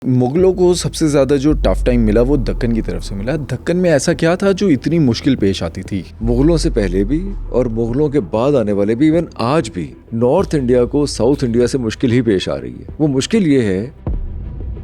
मुगलों को सबसे ज़्यादा जो टफ टाइम मिला वो दक्कन की तरफ से मिला। दक्कन में ऐसा क्या था जो इतनी मुश्किल पेश आती थी? मुगलों से पहले भी और मुगलों के बाद आने वाले भी, इवन आज भी नॉर्थ इंडिया को साउथ इंडिया से मुश्किल ही पेश आ रही है। वो मुश्किल ये है,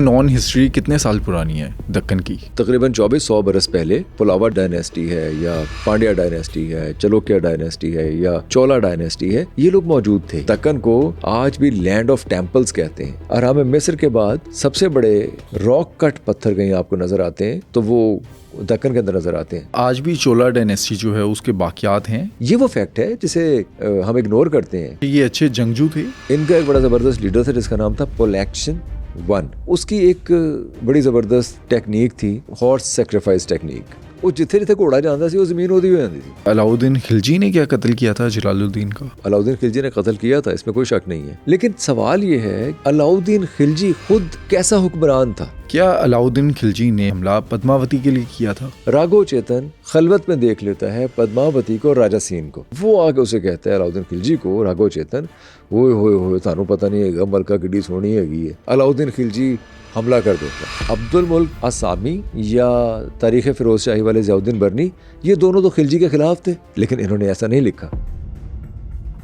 नॉन हिस्ट्री कितने साल पुरानी है दक्कन की? तकरीबन 2400 बरस पहले पुलावा डायनेस्टी है या पांड्या डायनेस्टी है, चलोक्या डायनेस्टी है या चोला डायनेस्टी है, ये लोग मौजूद थे। दक्कन को आज भी लैंड ऑफ टेम्पल्स कहते हैं। और हमें मिस्र के बाद सबसे बड़े रॉक कट पत्थर कहीं आपको नजर आते हैं तो वो दक्कन के अंदर नजर आते हैं। आज भी चोला डायनेस्टी जो है उसके बाकियात हैं। ये वो फैक्ट है जिसे हम इग्नोर करते हैं। ये अच्छे जंगजू थे। इनका एक बड़ा जबरदस्त लीडर था जिसका नाम था पोलैक्शन वन। उसकी एक बड़ी जबरदस्त टेक्निक थी, हॉर्स सैक्रिफाइस टेक्निक। वो जिथे जिथे घोड़ा जाता सी वो जमीन ओदी हो जाती थी। अलाउद्दीन खिलजी ने क्या कत्ल किया था जलालुद्दीन का? अलाउद्दीन खिलजी ने कत्ल किया था, इसमें कोई शक नहीं है। लेकिन सवाल ये है, अलाउद्दीन खिलजी खुद कैसा हुक्मरान था? क्या अलाउद्दीन खिलजी ने हमला पद्मावती के लिए किया था? राघव चेतन खलवत में देख लेता है पद्मावती को, राजासीन को। वो आके उसे कहता है अलाउद्दीन खिलजी को, राघव चेतन, ओए होए होए थानू पता नहीं है मलका किड्डी सोहनी हैगी है। अलाउद्दीन खिलजी हमला कर देता। अब्दुल मुल्क असामी या तारीख फिरोज शाही वाले ज़ियाउद्दीन बरनी, ये दोनों तो खिलजी के खिलाफ थे, लेकिन इन्होंने ऐसा नहीं लिखा।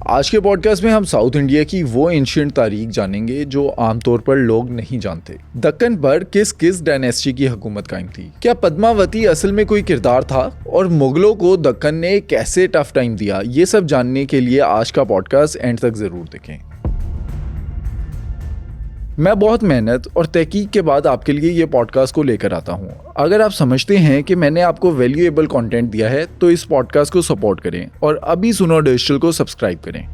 आज के पॉडकास्ट में हम साउथ इंडिया की वो एंशिएंट तारीख जानेंगे जो आमतौर पर लोग नहीं जानते। दक्कन पर किस किस डायनेस्टी की हुकूमत कायम थी? क्या पद्मावती असल में कोई किरदार था? और मुगलों को दक्कन ने कैसे टफ टाइम दिया? ये सब जानने के लिए आज का पॉडकास्ट एंड तक जरूर देखें। मैं बहुत मेहनत और तहकीक के बाद आपके लिए ये पॉडकास्ट को लेकर आता हूँ। अगर आप समझते हैं कि मैंने आपको वैल्यूएबल कंटेंट दिया है तो इस पॉडकास्ट को सपोर्ट करें और अभी सुनो डिजिटल को सब्सक्राइब करें।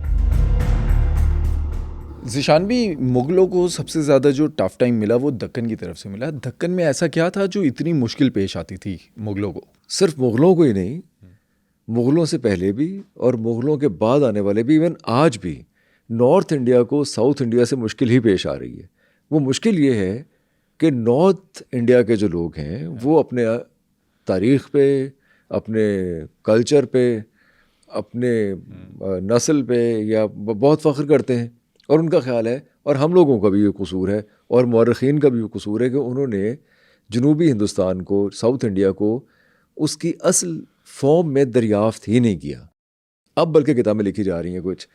ज़िशान भी, मुगलों को सबसे ज़्यादा जो टफ टाइम मिला वो दक्कन की तरफ से मिला। दक्कन में ऐसा क्या था जो इतनी मुश्किल पेश आती थी मुगलों को? सिर्फ मुगलों को ही नहीं, मुगलों से पहले भी और मुगलों के बाद आने वाले भी, इवन आज भी नॉर्थ इंडिया को साउथ इंडिया से मुश्किल ही पेश आ रही है। वो मुश्किल ये है कि नॉर्थ इंडिया के जो लोग हैं वो अपने तारीख़ पे, अपने कल्चर पे, अपने नस्ल पे या बहुत फ़ख्र करते हैं। और उनका ख्याल है, और हम लोगों का भी ये कसूर है और मौरख़ीन का भी ये कसूर है, कि उन्होंने जनूबी हिंदुस्तान को, साउथ इंडिया को उसकी असल फॉर्म में दरियाफ़्त ही नहीं किया। अब बल्कि किताबें लिखी जा रही हैं कुछ।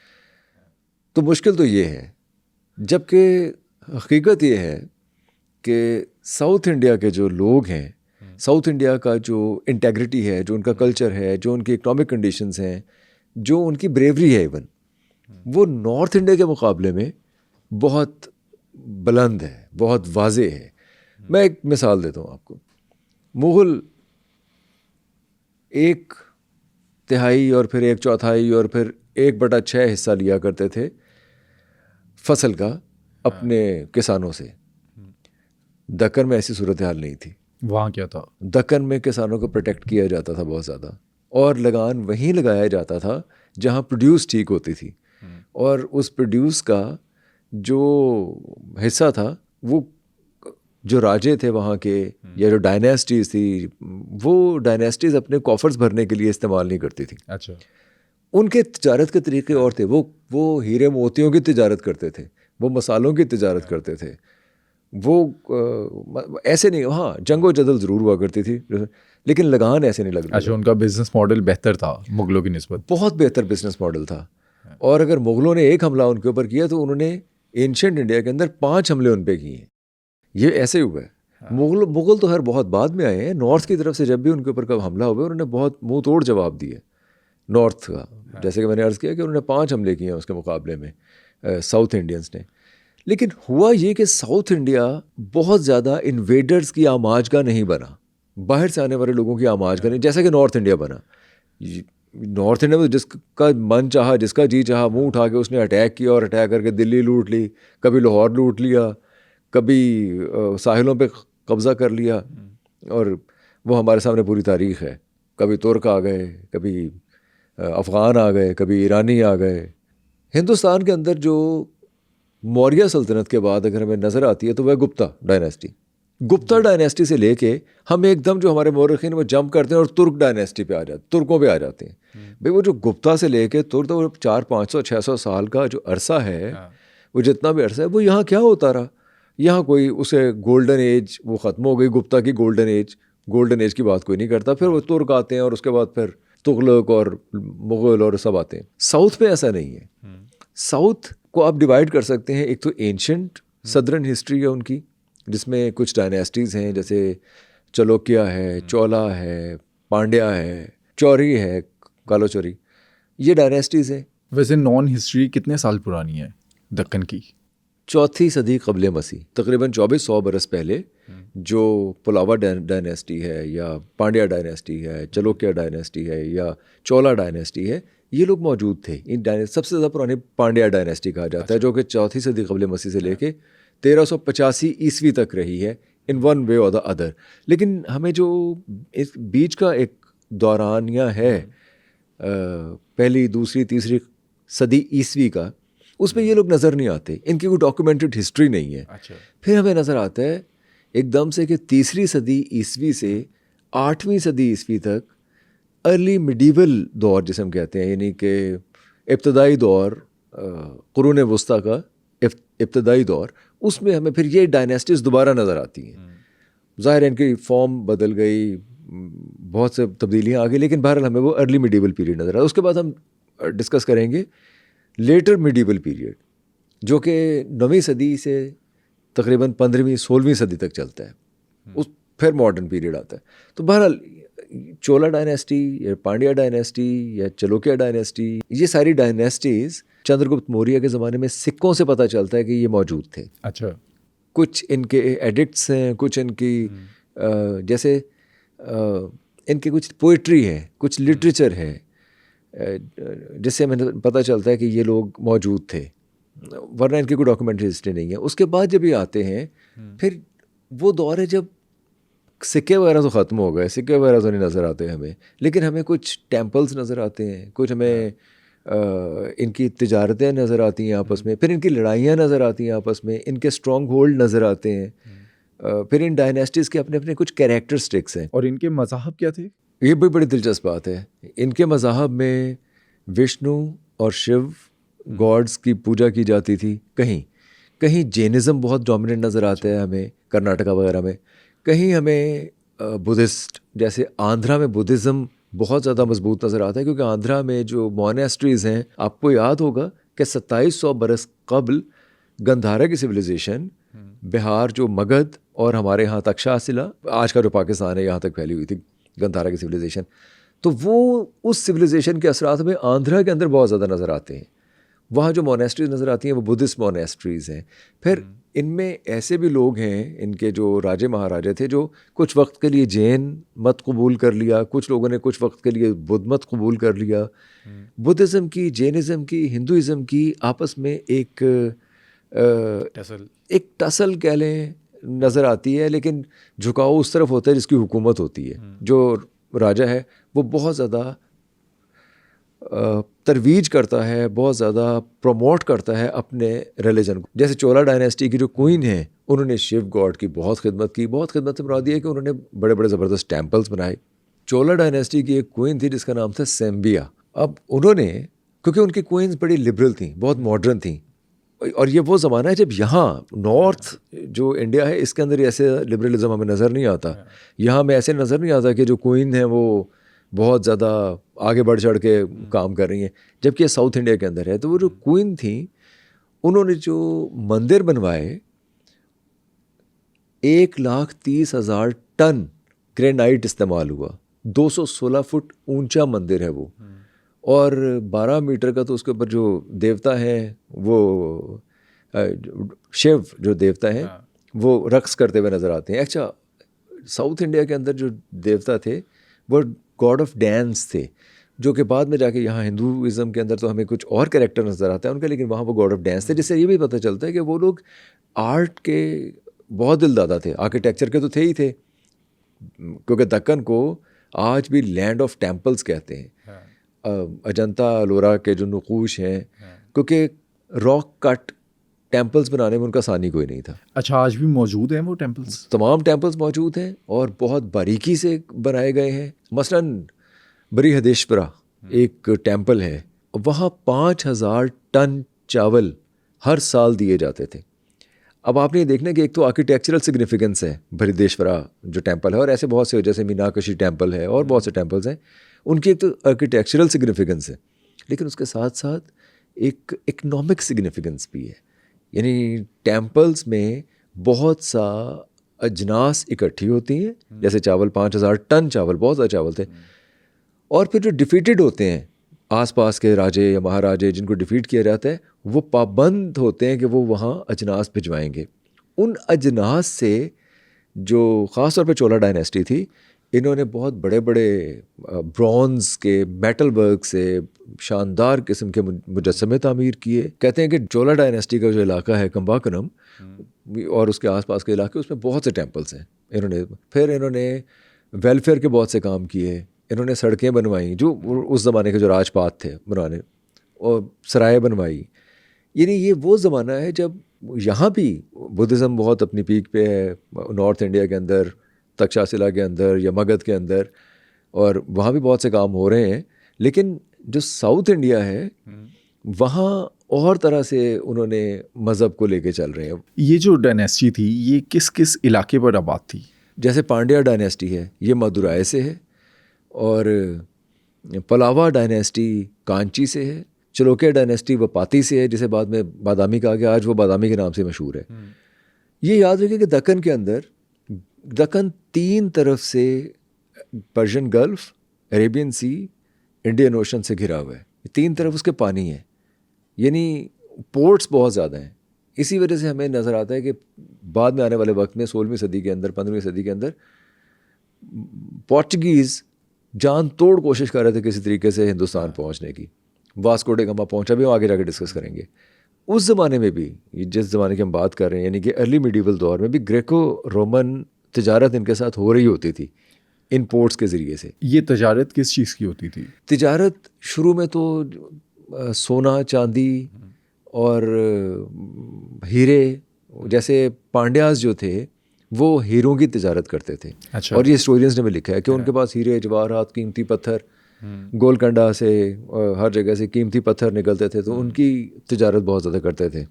तो मुश्किल तो ये है, जबकि हकीकत ये है कि साउथ इंडिया के जो लोग हैं, साउथ इंडिया का जो इंटेग्रिटी है, जो उनका कल्चर है, जो उनकी इकोनॉमिक कंडीशंस हैं, जो उनकी ब्रेवरी है, इवन वो नॉर्थ इंडिया के मुकाबले में बहुत बुलंद है, बहुत वाज़े है। मैं एक मिसाल देता हूँ आपको। मुग़ल 1/3 और फिर 1/4 और फिर 1/6 हिस्सा लिया करते थे फसल का अपने किसानों से। दक्कन में ऐसी सूरत हाल नहीं थी। वहाँ क्या था? दक्कन में किसानों को प्रोटेक्ट किया जाता था बहुत ज़्यादा, और लगान वहीं लगाया जाता था जहाँ प्रोड्यूस ठीक होती थी। और उस प्रोड्यूस का जो हिस्सा था, वो जो राजे थे वहाँ के या जो डायनेस्टीज़ थी, वो डायनेस्टीज़ अपने कॉफर्स भरने के लिए इस्तेमाल नहीं करती थी। अच्छा। उनके तिजारत के तरीके और थे। वो हीरे मोतियों की तिजारत करते थे, वो मसालों की तिजारत करते थे, वो ऐसे नहीं। हाँ, जंगो जदल ज़रूर हुआ करती थी, लेकिन लगान ऐसे नहीं लग रही। अच्छा, उनका बिजनेस मॉडल बेहतर था मुगलों की निस्बत? बहुत बेहतर बिजनेस मॉडल था। और अगर मुगलों ने एक हमला उनके ऊपर किया तो उन्होंने एंशिएंट इंडिया के अंदर 5 हमले उन पे किए। ये ऐसे हुआ है। मुगल तो हर बहुत बाद में आए हैं। नॉर्थ की तरफ से जब भी उनके ऊपर कब हमला हुआ, उन्होंने बहुत मुंह तोड़ जवाब दिए नॉर्थ का। जैसे कि मैंने अर्ज़ किया कि उन्होंने 5 हमले किए हैं उसके मुकाबले में साउथ इंडियंस ने। लेकिन हुआ ये कि साउथ इंडिया बहुत ज़्यादा इन्वेडर्स की आमाजगाह नहीं बना, बाहर से आने वाले लोगों की आमाजगाह नहीं, जैसा कि नॉर्थ इंडिया बना। नॉर्थ इंडिया में जिसका मन चाहा, जिसका जी चाहा, मुंह उठा के उसने अटैक किया, और अटैक करके दिल्ली लूट ली, कभी लाहौर लूट लिया, कभी साहिलों पे कब्ज़ा कर लिया। और वो हमारे सामने पूरी तारीख़ है। कभी तुर्क आ गए, कभी अफ़गान आ गए, कभी ईरानी आ गए। हिंदुस्तान के अंदर जो मौर्य सल्तनत के बाद अगर हमें नज़र आती है तो वह गुप्ता डायनेस्टी। गुप्ता डायनेस्टी से लेके हम एकदम जो हमारे मौरख़ीन वो जंप करते हैं और तुर्क डायनेस्टी पे आ जाते, तुर्कों पे आ जाते हैं। भाई वो जो गुप्ता से लेके तुर्क, तो 400, 500, 600 साल का जो अरसा है, वो जितना भी अरसा है, वो यहाँ क्या होता रहा? यहाँ कोई उसे गोल्डन एज वो ख़त्म हो गई, गुप्ता की गोल्डन एज की बात कोई नहीं करता। फिर वो तुर्क आते हैं और उसके बाद फिर तुगलक और मुग़ल और सब आते हैं। साउथ में ऐसा नहीं है। साउथ को आप डिवाइड कर सकते हैं, एक तो एंशंट सदर्न हिस्ट्री है उनकी, जिसमें कुछ डायनेस्टीज़ हैं, जैसे चालुक्य है, चोला है, पांड्या है, चौरी है, कालोचौरी, ये डायनेस्टीज़ हैं। वैसे नॉन हिस्ट्री कितने साल पुरानी है दक्कन की? 4वीं सदी क़ब्ल मसीह, तकरीबन 2400 बरस पहले जो पुलावा डायनेस्टी है या पांड्या डायनेस्टी है, चालुक्य डायनेस्टी है या चोला डायनेस्टी है, ये लोग मौजूद थे। इन सबसे ज़्यादा पुरानी पांड्या डायनेस्टी कहा जाता है, जो कि 4वीं सदी क़ब्ल मसीह से लेके 1385 ईस्वी तक रही है, इन वन वे और द अदर। लेकिन हमें जो इस बीच का एक दौरानिया है, पहली, दूसरी, तीसरी सदी ईस्वी का, उसमें ये लोग नज़र नहीं आते, इनकी कोई डॉक्यूमेंटेड हिस्ट्री नहीं है। अच्छा। फिर हमें नज़र आता है एकदम से कि 3री सदी ईस्वी से 8वीं सदी ईस्वी तक अर्ली मिडीवल दौर जिसे हम कहते हैं, यानी कि इब्तदाई दौर, कुरून वस्ता का इब्तदाई दौर, उसमें हमें फिर ये डायनेस्टीज़ दोबारा नज़र आती हैं। ज़ाहिर है इनकी फॉर्म बदल गई, बहुत से तब्दीलियाँ आ गई, लेकिन बहरहाल हमें वो अर्ली मिडीवल पीरियड नज़र आता है। उसके बाद हम डिस्कस करेंगे लेटर मिडीवल पीरियड, जो कि 9वीं सदी से तकरीबन 15वीं 16वीं सदी तक चलता है। उस फिर मॉडर्न पीरियड आता है। तो बहरहाल चोला डायनेस्टी या पांड्या डायनेस्टी या चालुक्य डायनेस्टी, ये सारी डायनेस्टीज़ चंद्रगुप्त मौर्य के ज़माने में सिक्कों से पता चलता है कि ये मौजूद थे। अच्छा। कुछ इनके एडिक्ट्स हैं, कुछ इनकी जैसे इनके कुछ पोइट्री है, कुछ लिटरेचर है, जिससे हमें पता चलता है कि ये लोग मौजूद थे, वरना इनकी कोई डॉक्यूमेंट्री हिस्ट्री नहीं है। उसके बाद जब ये आते हैं, फिर वो दौर है जब सिक्के वगैरह तो ख़त्म हो गए, सिक्के वगैरह तो नहीं नज़र आते हमें, लेकिन हमें कुछ टेम्पल्स नज़र आते हैं, कुछ हमें इनकी तिजारतें नज़र आती हैं आपस में, फिर इनकी लड़ाइयाँ नज़र आती हैं आपस में, इनके स्ट्रॉन्ग होल्ड नज़र आते हैं, फिर इन डायनेस्टीज़ के अपने अपने कुछ कैरेक्टरिस्टिक्स हैं। और इनके मज़हब क्या थे? ये भी बड़ी दिलचस्प बात है। इनके मज़हब में विष्णु और शिव गॉड्स की पूजा की जाती थी। कहीं कहीं जैनिज़्म बहुत डोमिनेंट नज़र आता है हमें, कर्नाटका वगैरह में। कहीं हमें बुद्धिस्ट, जैसे आंध्रा में बुद्धिज़्म बहुत ज़्यादा मजबूत नज़र आता है, क्योंकि आंध्रा में जो मोनेस्ट्रीज़ हैं, आपको याद होगा कि 2700 बरस कबल गंधारा की सिविलाइजेशन बिहार, जो मगध और हमारे यहाँ तक्षशिला, आज का जो पाकिस्तान है, यहाँ तक फैली हुई थी गंधारा की सिविलाइजेशन। तो वो उस सिविलाइजेशन के असरात में आंध्रा के अंदर बहुत ज़्यादा नज़र आते हैं। वहाँ जो मोनेस्ट्रीज नज़र आती हैं वो बुद्धिस्ट मोनेस्ट्रीज़ हैं। फिर इनमें ऐसे भी लोग हैं, इनके जो राजे महाराजे थे, जो कुछ वक्त के लिए जैन मत कबूल कर लिया, कुछ लोगों ने कुछ वक्त के लिए बुद्ध मत कबूल कर लिया। बुद्धिज़्म की, जैनिज़्म की, हिंदुइज़्म की आपस में एक टसल कह लें नज़र आती है, लेकिन झुकाव उस तरफ होता है जिसकी हुकूमत होती है। जो राजा है वो बहुत ज़्यादा तरवीज करता है, बहुत ज़्यादा प्रमोट करता है अपने रिलीजन को। जैसे चोला डायनेस्टी की जो क्वीन है, उन्होंने शिव गॉड की बहुत खिदमत की। बहुत खिदमत से मुराद ये है कि उन्होंने बड़े बड़े ज़बरदस्त टेम्पल्स बनाए। चोला डायनेस्टी की एक क्वीन थी जिसका नाम था सेम्बिया। अब उन्होंने, क्योंकि उनकी क्वीन्स बड़ी लिबरल थी, बहुत मॉडर्न थी, और ये वो ज़माना है जब यहाँ नॉर्थ जो इंडिया है, इसके अंदर ऐसे लिबरलिज्म हमें नज़र नहीं आता। यहाँ में ऐसे नज़र नहीं आता कि जो क्वीन है वो बहुत ज़्यादा आगे बढ़ चढ़ के काम कर रही हैं, जबकि ये साउथ इंडिया के अंदर है। तो वो जो क्वीन थी, उन्होंने जो मंदिर बनवाए, 1,30,000 टन ग्रेनाइट इस्तेमाल हुआ। 216 फुट ऊंचा मंदिर है वो, और 12 मीटर का तो उसके ऊपर जो देवता हैं, वो शिव जो देवता हैं, वो रक्स करते हुए नज़र आते हैं। अच्छा, साउथ इंडिया के अंदर जो देवता थे वो गॉड ऑफ डांस थे, जो कि बाद में जाके यहाँ हिंदुइज़्म के अंदर तो हमें कुछ और कैरेक्टर नज़र आता है उनका, लेकिन वहाँ वो गॉड ऑफ डांस थे। जिससे ये भी पता चलता है कि वो लोग आर्ट के बहुत दिलदादा थे, आर्किटेक्चर के तो थे ही थे, क्योंकि दक्कन को आज भी लैंड ऑफ टेम्पल्स कहते हैं। अजंता अलोरा के जो नक़ूश हैं, क्योंकि रॉक कट टेम्पल्स बनाने में उनका सानी कोई नहीं था। अच्छा, आज भी मौजूद हैं वो टेम्पल्स? तमाम टेम्पल्स मौजूद हैं और बहुत बारीकी से बनाए गए हैं। मसलन बृहदेश्वरा एक टेम्पल है, वहाँ 5,000 टन चावल हर साल दिए जाते थे। अब आपने ये देखना कि एक तो आर्किटेक्चरल सिग्निफिकेंस है बृहदेश्वरा जो टेम्पल है, और ऐसे बहुत से जैसे मीनाक्षी टेम्पल है और बहुत से टेम्पल्स हैं, उनकी एक तो आर्किटेक्चरल सिग्निफिकेंस है, लेकिन उसके साथ साथ एक इकोनॉमिक सिग्निफिकेंस भी है। यानी टेम्पल्स में बहुत सा अजनास इकट्ठी होती हैं, जैसे चावल 5,000 टन चावल, बहुत ज़्यादा चावल थे, और फिर जो डिफीटेड होते हैं आसपास के राजे या महाराजे जिनको डिफीट किया जाता है, वो पाबंद होते हैं कि वो वहाँ अजनास भिजवाएंगे। उन अजनास से जो ख़ास तौर पे चोला डायनेस्टी थी, इन्होंने बहुत बड़े बड़े ब्रॉन्ज़ के मेटल वर्क से शानदार किस्म के मुजस्समे तामीर किए। कहते हैं कि चोला डायनेस्टी का जो इलाका है कंबाकनम और उसके आसपास के इलाके, उसमें बहुत से टेम्पल्स हैं। इन्होंने वेलफेयर के बहुत से काम किए, इन्होंने सड़कें बनवाई जो उस ज़माने के जो राजपाट थे बनाने, और सराय बनवाई। यानी ये वो ज़माना है जब यहाँ भी बुद्धिज़्म बहुत अपनी पीक पे है, नॉर्थ इंडिया के अंदर, तक्षशिला के अंदर या मगध के अंदर, और वहाँ भी बहुत से काम हो रहे हैं। लेकिन जो साउथ इंडिया है वहाँ और तरह से उन्होंने मज़हब को लेके चल रहे हैं। ये जो डायनेस्टी थी ये किस किस इलाके पर आबाद थी? जैसे पांड्या डायनेस्टी है, ये मदुराई से है, और पलावा डायनेस्टी कांची से है, चलोकिया डायनेस्टी वपाती से है, जिसे बाद में बादामी कहा गया, आज वो बादामी के नाम से मशहूर है। ये याद रखिए कि दक्कन के अंदर, दक्कन 3 तरफ से पर्शियन गल्फ, अरेबियन सी, इंडियन ओशन से घिरा हुआ है। 3 तरफ उसके पानी है, यानी पोर्ट्स बहुत ज़्यादा हैं। इसी वजह से हमें नज़र आता है कि बाद में आने वाले वक्त में 16वीं सदी के अंदर, 15वीं सदी के अंदर पोर्चुगीज़ जान तोड़ कोशिश कर रहे थे किसी तरीके से हिंदुस्तान पहुंचने की। वास्को डे गामा पहुंचा भी, हम आगे जाके डिस्कस करेंगे। उस ज़माने में भी, जिस ज़माने की हम बात कर रहे हैं, यानी कि अर्ली मिडीवल दौर में भी ग्रेको रोमन तिजारत इनके साथ हो रही होती थी इन पोर्ट्स के ज़रिए से। ये तजारत किस चीज़ की होती थी? तिजारत शुरू में तो सोना, चांदी और हीरे, जैसे पांड्याज जो थे वो हीरों की तिजारत करते थे। अच्छा। और ये हिस्टोरियंस ने भी लिखा है कि उनके पास हीरे, जवाहरात, कीमती पत्थर, गोलकंडा से हर जगह से कीमती पत्थर निकलते थे, तो उनकी तिजारत बहुत ज़्यादा करते थे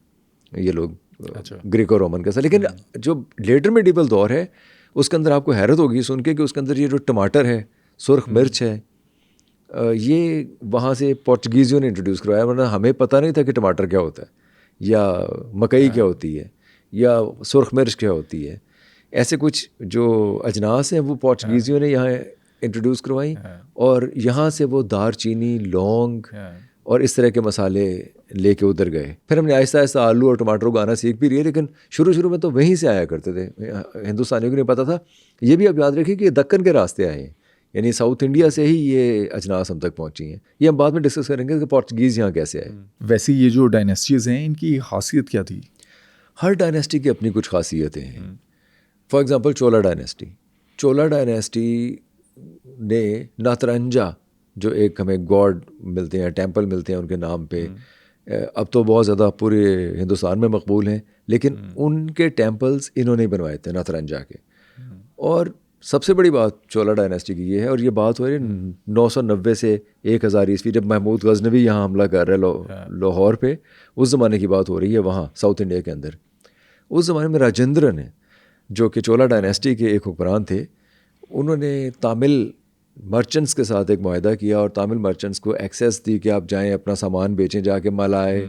ये लोग। अच्छा। ग्रीको रोमन के साथ। लेकिन जो लेटर मिडीवल दौर है उसके अंदर आपको हैरत होगी सुन के कि उसके अंदर ये जो टमाटर है, सुर्ख मिर्च है, ये वहाँ से पोर्चुगीज़ियों ने इंट्रोड्यूस करवाया, वरना हमें पता नहीं था कि टमाटर क्या होता है, या मकई क्या होती है, या सुर्ख मिर्च क्या होती है। ऐसे कुछ जो अजनास हैं वो पोर्चुगीज़ियों ने यहाँ इंट्रोड्यूस करवाई, और यहाँ से वो दारचीनी, लौंग और इस तरह के मसाले लेके उधर गए। फिर हमने आहिस्ता आहिस्ता आलू और टमाटर उगाना सीख भी लिए, लेकिन शुरू में तो वहीं से आया करते थे। हिंदुस्तानियों को नहीं पता था। ये भी आप याद रखिए कि दक्कन के रास्ते आए हैं, यानी साउथ इंडिया से ही ये अजनास हम तक पहुंची हैं। ये हम बाद में डिस्कस करेंगे कि पोर्चुगीज़ यहाँ कैसे आए। वैसे ये जो डायनेस्टीज़ हैं इनकी खासियत क्या थी? हर डायनेस्टी की अपनी कुछ खासियतें हैं। फॉर एग्ज़ाम्पल चोला डायनेस्टी ने नातरंजा, जो एक हमें गॉड मिलते हैं, टेम्पल मिलते हैं उनके नाम पे, अब तो बहुत ज़्यादा पूरे हिंदुस्तान में मकबूल हैं, लेकिन उनके टेम्पल्स इन्होंने बनवाए थे, नातरंजा के। और सबसे बड़ी बात चोला डायनेस्टी की ये है, और ये बात हो रही है 990 से 1000 ईस्वी, जब महमूद गजनवी यहाँ हमला कर रहे लाहौर पे, उस ज़माने की बात हो रही है वहाँ साउथ इंडिया के अंदर। उस ज़माने में राजेंद्र ने, जो कि चोला डायनेस्टी के एक हुक्मरान थे, उन्होंने तामिल मर्चेंट्स के साथ एक मुआहदा किया, और तामिल मर्चेंट्स को एक्सेस दी कि आप जाएं अपना सामान बेचें जाके मलाए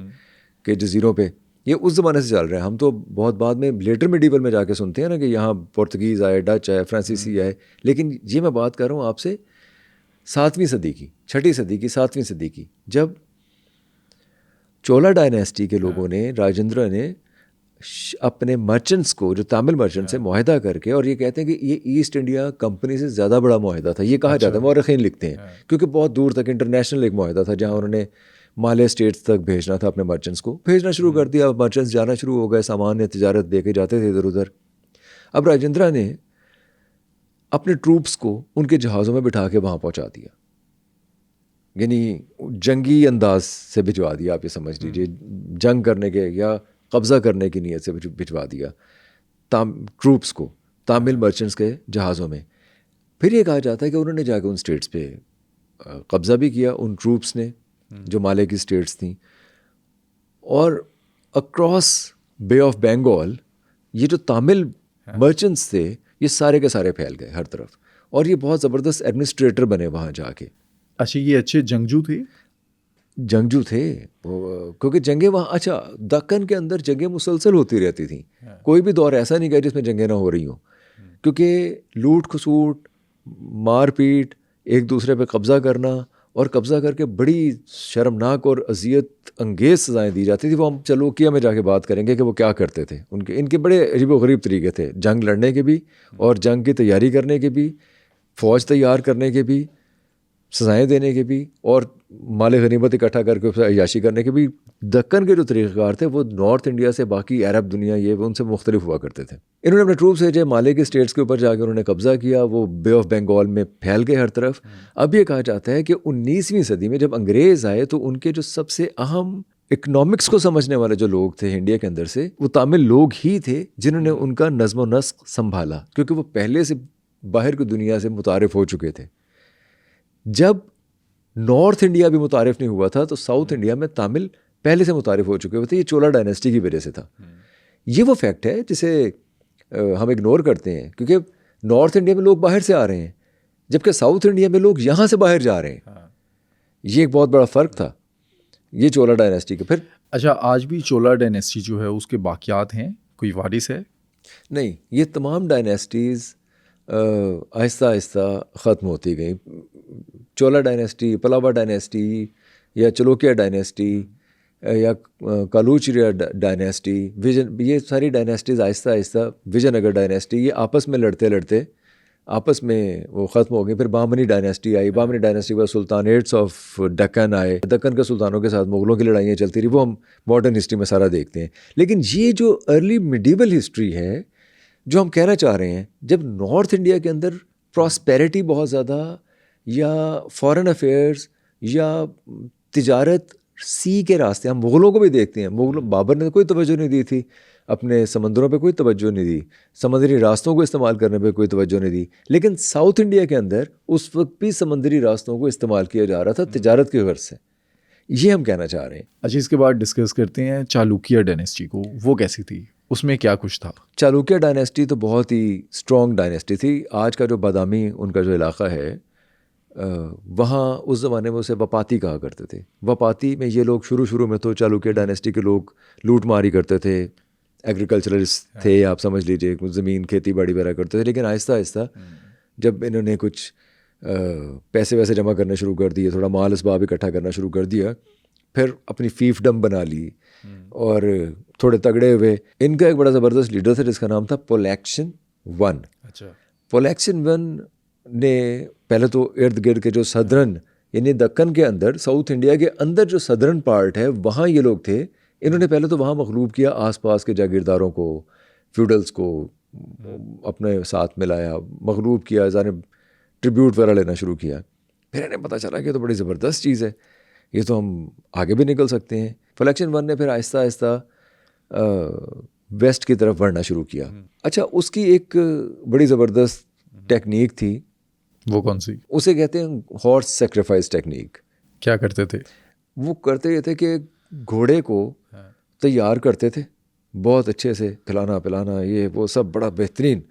के जजीरों पे। ये उस ज़माने से चल रहा है। हम तो बहुत बाद में लेटर मिडीवल में जाके सुनते हैं ना कि यहाँ पुर्तगीज़ आए, डच आए, फ्रांसीसी आए, लेकिन ये मैं बात कर रहा हूँ आपसे 7वीं सदी की, 6ठी सदी की, 7वीं सदी की, जब चोला डायनेस्टी के लोगों ने, राजेंद्र ने अपने मर्चेंट्स को, जो तामिल मर्चेंट्स से मुआहदा करके, और ये कहते हैं कि ये ईस्ट इंडिया कंपनी से ज़्यादा बड़ा मुआहदा था, ये कहा जाता है, मौरख़ीन लिखते हैं, क्योंकि बहुत दूर तक इंटरनेशनल एक मुआहदा था, जहाँ उन्होंने माले स्टेट्स तक भेजना था, अपने मर्चेंट्स को भेजना शुरू कर दिया। मर्चेंट्स जाना शुरू हो गए, सामान या तिजारत दे के जाते थे इधर उधर। अब राजेंद्र ने अपने ट्रूप्स को उनके जहाज़ों में बिठा के वहाँ पहुँचा दिया, यानी जंगी अंदाज से भिजवा दिया, आप ये समझ लीजिए, जंग करने के या कब्ज़ा करने की नीयत से भिजवा दिया ट्रूप्स को तामिल मर्चेंट्स के जहाज़ों में। फिर ये कहा जाता है कि उन्होंने जाकर उन स्टेट्स पे कब्ज़ा भी किया, उन ट्रूप्स ने, जो माले की स्टेट्स थी, और अक्रॉस बे ऑफ बंगाल ये जो तमिल मर्चेंट्स थे ये सारे के सारे फैल गए हर तरफ, और ये बहुत ज़बरदस्त एडमिनिस्ट्रेटर बने वहाँ जाके। अच्छा, ये अच्छे जंगजू थे? जंगजू थे क्योंकि जंगें वहाँ, अच्छा दक्कन के अंदर जंगें मुसलसल होती रहती थी, कोई भी दौर ऐसा नहीं गया जिसमें जंगें ना हो रही हों, क्योंकि लूट खसूट, मारपीट, एक दूसरे पे कब्ज़ा करना, और कब्ज़ा करके बड़ी शर्मनाक और अजियत अंगेज़ सज़ाएँ दी जाती थी। वो हम चालुक्य में जाके बात करेंगे कि वो क्या करते थे। इनके बड़े अजीब-ओ-गरीब तरीके थे जंग लड़ने के भी, और जंग की तैयारी करने के भी, फ़ौज तैयार करने के भी, सज़ाएँ देने के भी, और माल गनीमत इकट्ठा करके उसे अय्याशी करने के भी। दक्कन के जो तरीक़ाकार थे वो नॉर्थ इंडिया से बाकी अरब दुनिया ये उनसे मुख्तलिफ हुआ करते थे। इन्होंने अपने ट्रूप से जो माले के स्टेट्स के ऊपर जाकर उन्होंने कब्ज़ा किया, वो बे ऑफ बंगाल में फैल गए हर तरफ। अब ये कहा जाता है कि 19वीं सदी में जब अंग्रेज़ आए तो उनके जो सबसे अहम इकनॉमिक्स को समझने वाले जो लोग थे इंडिया के अंदर से, वो तमिल लोग ही थे जिन्होंने उनका नज़्म व नस्क संभाला, क्योंकि वो पहले से बाहर की दुनिया से मुतारिफ़ हो चुके थे। जब नॉर्थ इंडिया भी मुतारिफ नहीं हुआ था तो साउथ इंडिया में तमिल पहले से मुतारिफ हो चुके थे। ये चोला डायनेस्टी की वजह से था। ये वो फैक्ट है जिसे हम इग्नोर करते हैं, क्योंकि नॉर्थ इंडिया में लोग बाहर से आ रहे हैं जबकि साउथ इंडिया में लोग यहाँ से बाहर जा रहे हैं। ये एक बहुत बड़ा फ़र्क था ये चोला डायनेस्टी का। फिर अच्छा, आज भी चोला डायनेस्टी जो है उसके बाकियात हैं, कोई वारिस है? नहीं, ये तमाम डायनेस्टीज़ आहिस्ता आहिस्ता ख़त्म होती गई। चोला डायनेस्टी, पलावा डायनेस्टी, या चलुक्य डायनेस्टी, या कालूचरिया डायनेस्टी, ये सारी डायनेस्टीज़ आहिस्ता आहिस्ता, विजयनगर डायनेस्टी, ये आपस में लड़ते लड़ते आपस में वो ख़त्म हो गई। फिर बामनी डायनेस्टी आई। बामनी डायनेस्टी के बाद सुल्तानेट्स ऑफ दक्कन आए। दक्कन के सुल्तानों के साथ मुग़लों की लड़ाइयाँ चलती रही, वो हम मॉडर्न हिस्ट्री में सारा देखते हैं। लेकिन ये जो अर्ली मिडीवल हिस्ट्री है, जो हम कहना चाह रहे हैं, जब नॉर्थ इंडिया के अंदर प्रॉस्पेरिटी बहुत ज़्यादा, या फॉरेन अफेयर्स, या तिजारत, सी के रास्ते, हम मुग़लों को भी देखते हैं। मुग़ल बाबर ने कोई तवज्जो नहीं दी थी, अपने समंदरों पे कोई तवज्जो नहीं दी, समंदरी रास्तों को इस्तेमाल करने पे कोई तवज्जो नहीं दी। लेकिन साउथ इंडिया के अंदर उस वक्त भी समंदरी रास्तों को इस्तेमाल किया जा रहा था तिजारत की गर्ज से। ये हम कहना चाह रहे हैं। अच्छा, इसके बाद डिस्कस करते हैं चालुक्य डायनेस्टी को। वो कैसी थी, उसमें क्या कुछ था? चालुक्य डायनेस्टी तो बहुत ही स्ट्रॉन्ग डायनेस्टी थी। आज का जो बादामी उनका जो इलाका है, वहाँ उस ज़माने में उसे वपाती कहा करते थे। वपाती में ये लोग शुरू में तो चालुक्य डायनेस्टी के लोग लूट मारी करते थे, एग्रीकल्चरलिस्ट थे, आप समझ लीजिए, कुछ ज़मीन खेती बाड़ी वगैरह करते थे। लेकिन आहिस्ता आहिस्ता जब इन्होंने कुछ पैसे वैसे जमा करने शुरू कर दिए, थोड़ा माल इसबाब इकट्ठा करना शुरू कर दिया, फिर अपनी फीफडम बना ली और थोड़े तगड़े हुए। इनका एक बड़ा ज़बरदस्त लीडर था जिसका नाम था पोलैक्शन वन। अच्छा, पोलैक्शन वन ने पहले तो इर्द गिर्द के जो सदरन, यानी दक्कन के अंदर, साउथ इंडिया के अंदर जो सदरन पार्ट है, वहाँ ये लोग थे। इन्होंने पहले तो वहाँ मखलूब किया, आसपास के जागीरदारों को, फ्यूडल्स को अपने साथ मिलाया, मखलूब किया, जाने ट्रिब्यूट वगैरह लेना शुरू किया। फिर इन्हें पता चला कि तो बड़ी ज़बरदस्त चीज़ है, ये तो हम आगे भी निकल सकते हैं। पोलैक्शन वन ने फिर आहिस्ता आहिस्ता वेस्ट की तरफ बढ़ना शुरू किया। अच्छा, उसकी एक बड़ी ज़बरदस्त टेक्निक थी। वो कौन सी? उसे कहते हैं हॉर्स सेक्रीफाइस टेक्निक। क्या करते थे? वो करते ये थे कि घोड़े को तैयार करते थे बहुत अच्छे से, खिलाना पिलाना ये वो सब बड़ा बेहतरीन,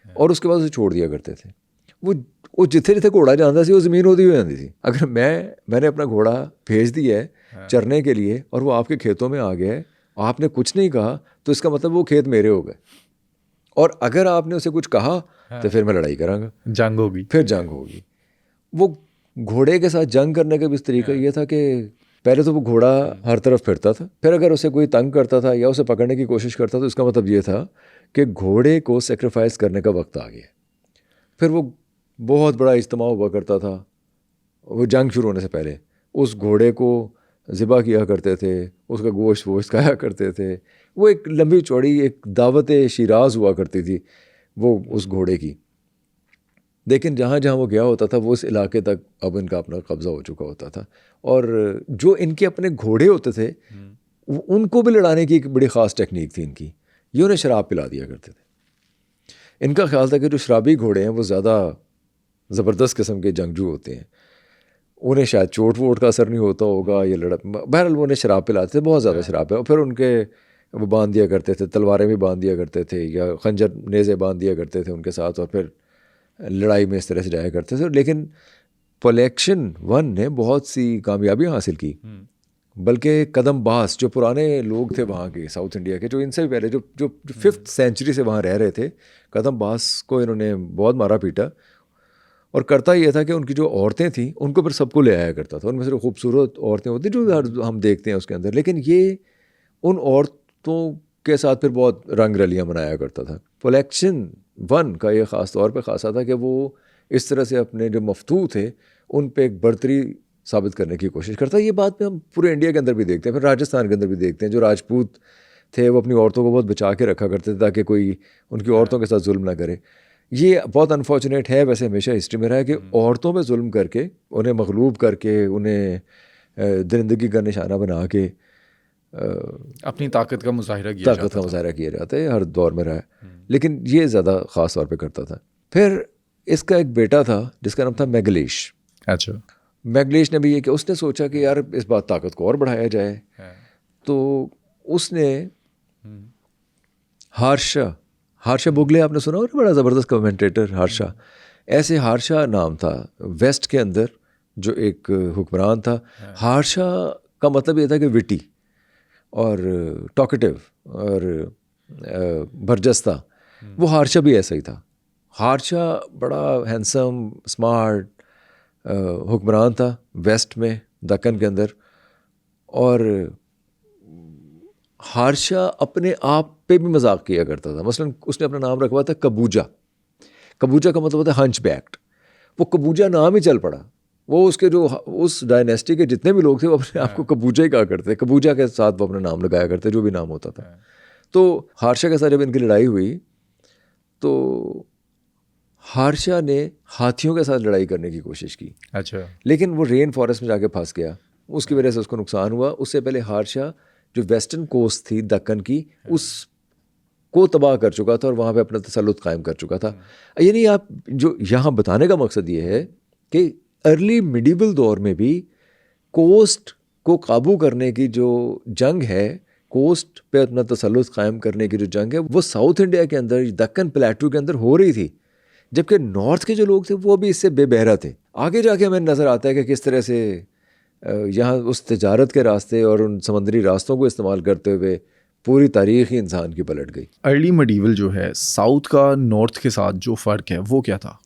और उसके बाद उसे छोड़ दिया करते थे। वो जिथे जिथे घोड़ा जाता सी वो ज़मीन होती हो जाती थी। अगर मैंने अपना घोड़ा भेज दिया है चरने के लिए और वो आपके खेतों में आ गया है, आपने कुछ नहीं कहा, तो इसका मतलब वो खेत मेरे हो गए, और अगर आपने उसे कुछ कहा तो फिर मैं लड़ाई करांगा, जंग होगी, फिर जंग होगी। वो घोड़े के साथ जंग करने का भी इस तरीका ये था कि पहले तो वो घोड़ा हर तरफ फिरता था, फिर अगर उसे कोई तंग करता था या उसे पकड़ने की कोशिश करता तो इसका मतलब ये था कि घोड़े को सेक्रीफाइस करने का वक्त आ गया। फिर वो बहुत बड़ा इज्तिमा हुआ करता था, वो जंग शुरू होने से पहले उस घोड़े को ज़िबा किया करते थे, उसका गोश्त वोश्त खाया करते थे। वो एक लंबी चौड़ी एक दावत शिराज हुआ करती थी वो उस घोड़े की। लेकिन जहाँ जहाँ वो गया होता था वो उस इलाके तक अब इनका अपना कब्ज़ा हो चुका होता था, और जो इनके अपने घोड़े होते थे उनको भी लड़ाने की एक बड़ी ख़ास टेक्निक थी इनकी। ये उन्हें शराब पिला दिया करते थे। इनका ख्याल था कि जो शराबी घोड़े हैं वो ज़्यादा ज़बरदस्त किस्म के जंगजू होते हैं, उन्हें शायद चोट वोट का असर नहीं होता होगा, ये बहरहाल वो उन्हें शराब पिलाते थे, बहुत ज़्यादा शराब है। और फिर उनके वो बांध दिया करते थे, तलवारें भी बांध दिया करते थे या खंजर नेज़े बांध दिया करते थे उनके साथ, और फिर लड़ाई में इस तरह से जाया करते थे। लेकिन पोलेक्शन वन ने बहुत सी कामयाबियाँ हासिल की, बल्कि कदम बास जो पुराने लोग थे वहाँ के साउथ इंडिया के, जो इनसे भी पहले जो जो 5th सेंचुरी से वहाँ रह रहे थे, कदम बास को इन्होंने बहुत मारा पीटा। और करता ये था कि उनकी जो औरतें थीं उनको फिर सबको ले आया करता था, उनमें से खूबसूरत औरतें होती जो हम देखते हैं उसके अंदर, लेकिन ये उन औरतों के साथ फिर बहुत रंग रलियाँ मनाया करता था। पोलेक्शन वन का ये ख़ास तौर पे ख़ासा था कि वो इस तरह से अपने जो मफ्तू थे उन पे एक बढ़तरी साबित करने की कोशिश करता है। ये बात में हम पूरे इंडिया के अंदर भी देखते हैं, फिर राजस्थान के अंदर भी देखते हैं। जो राजपूत थे वो अपनी औरतों को बहुत बचा के रखा करते थे ताकि कोई उनकी औरतों के साथ जुल्म ना करे। ये बहुत अनफॉर्चुनेट है, वैसे हमेशा हिस्ट्री में रहा है कि औरतों पे जुल्म करके, उन्हें मगलूब करके, उन्हें दरिंदगी का निशाना बना के अपनी ताकत का मुजाहिरा किया जाता है, हर दौर में रहा है। लेकिन ये ज़्यादा ख़ास तौर पे करता था। फिर इसका एक बेटा था जिसका नाम था मैगलेश। अच्छा। मैगलेश ने भी ये कि उसने सोचा कि यार इस बात ताकत को और बढ़ाया जाए, तो उसने हार्शा बुगले आपने सुना हो, बड़ा ज़बरदस्त कमेंटेटर हार्शा, ऐसे हार्शा नाम था वेस्ट के अंदर जो एक हुक्मरान था। हार्शा का मतलब ये था कि विटी और टॉकेटिव और बरजस्ता, वो हार्शा भी ऐसा ही था। हार्शा बड़ा हैंडसम स्मार्ट हुक्मरान था वेस्ट में, दक्कन के अंदर। और हार्शा अपने आप पे भी मजाक किया करता था। मसलन उसने अपना नाम रखवा था कबूजा। कबूजा का मतलब होता है हंच बैक्ड। वो कबूजा नाम ही चल पड़ा। वो उसके जो उस डायनेस्टी के जितने भी लोग थे वो अपने आप को कबूजा ही कहा करते, कबूजा के साथ वो अपना नाम लगाया करते, जो भी नाम होता था। तो हार्शा के साथ जब इनकी लड़ाई हुई तो हार्शा ने हाथियों के साथ लड़ाई करने की कोशिश की। अच्छा। लेकिन वो रेन फॉरेस्ट में जाके फंस गया, उसकी वजह से उसको नुकसान हुआ। उससे पहले हार्शा जो वेस्टर्न कोस्ट थी दक्कन की, उस को तबाह कर चुका था और वहाँ पे अपना तसल्लुत कायम कर चुका था। यानी आप जो यहाँ बताने का मकसद ये है कि अर्ली मिडीवल दौर में भी कोस्ट को काबू करने की जो जंग है, कोस्ट पे अपना तसल्लुत कायम करने की जो जंग है, वो साउथ इंडिया के अंदर, दक्कन प्लेटू के अंदर हो रही थी, जबकि नॉर्थ के जो लोग थे वो भी इससे बेबहरा थे। आगे जाके हमें नज़र आता है कि किस तरह से यहाँ उस तिजारत के रास्ते और उन समंदरी रास्तों को इस्तेमाल करते हुए पूरी तारीख ही इंसान की पलट गई। अर्ली मिडीवल जो है, साउथ का नॉर्थ के साथ जो फ़र्क है वो क्या था?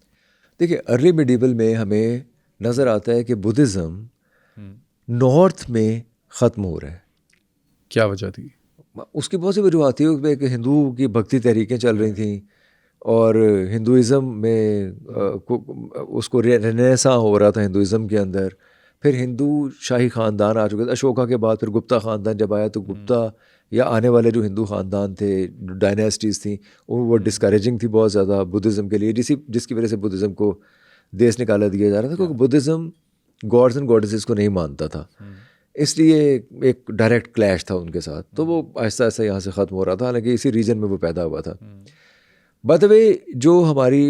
देखिए, अर्ली मिडीवल में हमें नज़र आता है कि बुद्धिज़्म नॉर्थ में ख़त्म हो रहा है। क्या वजह थी? उसकी बहुत सी वजूहत थी। उसमें कि हिंदू की भक्ति तहरीकें चल रही थी और हिंदुइज़्म में उसको रेनेसा हो रहा था हिंदुइज़्म के अंदर। फिर हिंदू शाही ख़ानदान आ चुके थे। अशोका के बाद फिर गुप्ता ख़ानदान जब आया तो गुप्ता या आने वाले जो हिंदू ख़ानदान थे, डायनेस्टीज़ थी, वो डिस्करेजिंग थी बहुत ज़्यादा बुद्धिज़्म के लिए, जिसकी वजह से बुद्धिज़्म को देश निकाला दिया जा रहा था, क्योंकि बुद्धिज़्म गॉड्स एंड गॉडेसेस को नहीं मानता था। इसलिए एक डायरेक्ट क्लैश था उनके साथ, तो वो आहिस्ता आहिस्ता यहाँ से ख़त्म हो रहा था। हालांकि इसी रीजन में वो पैदा हुआ था। बाय द वे, जो हमारी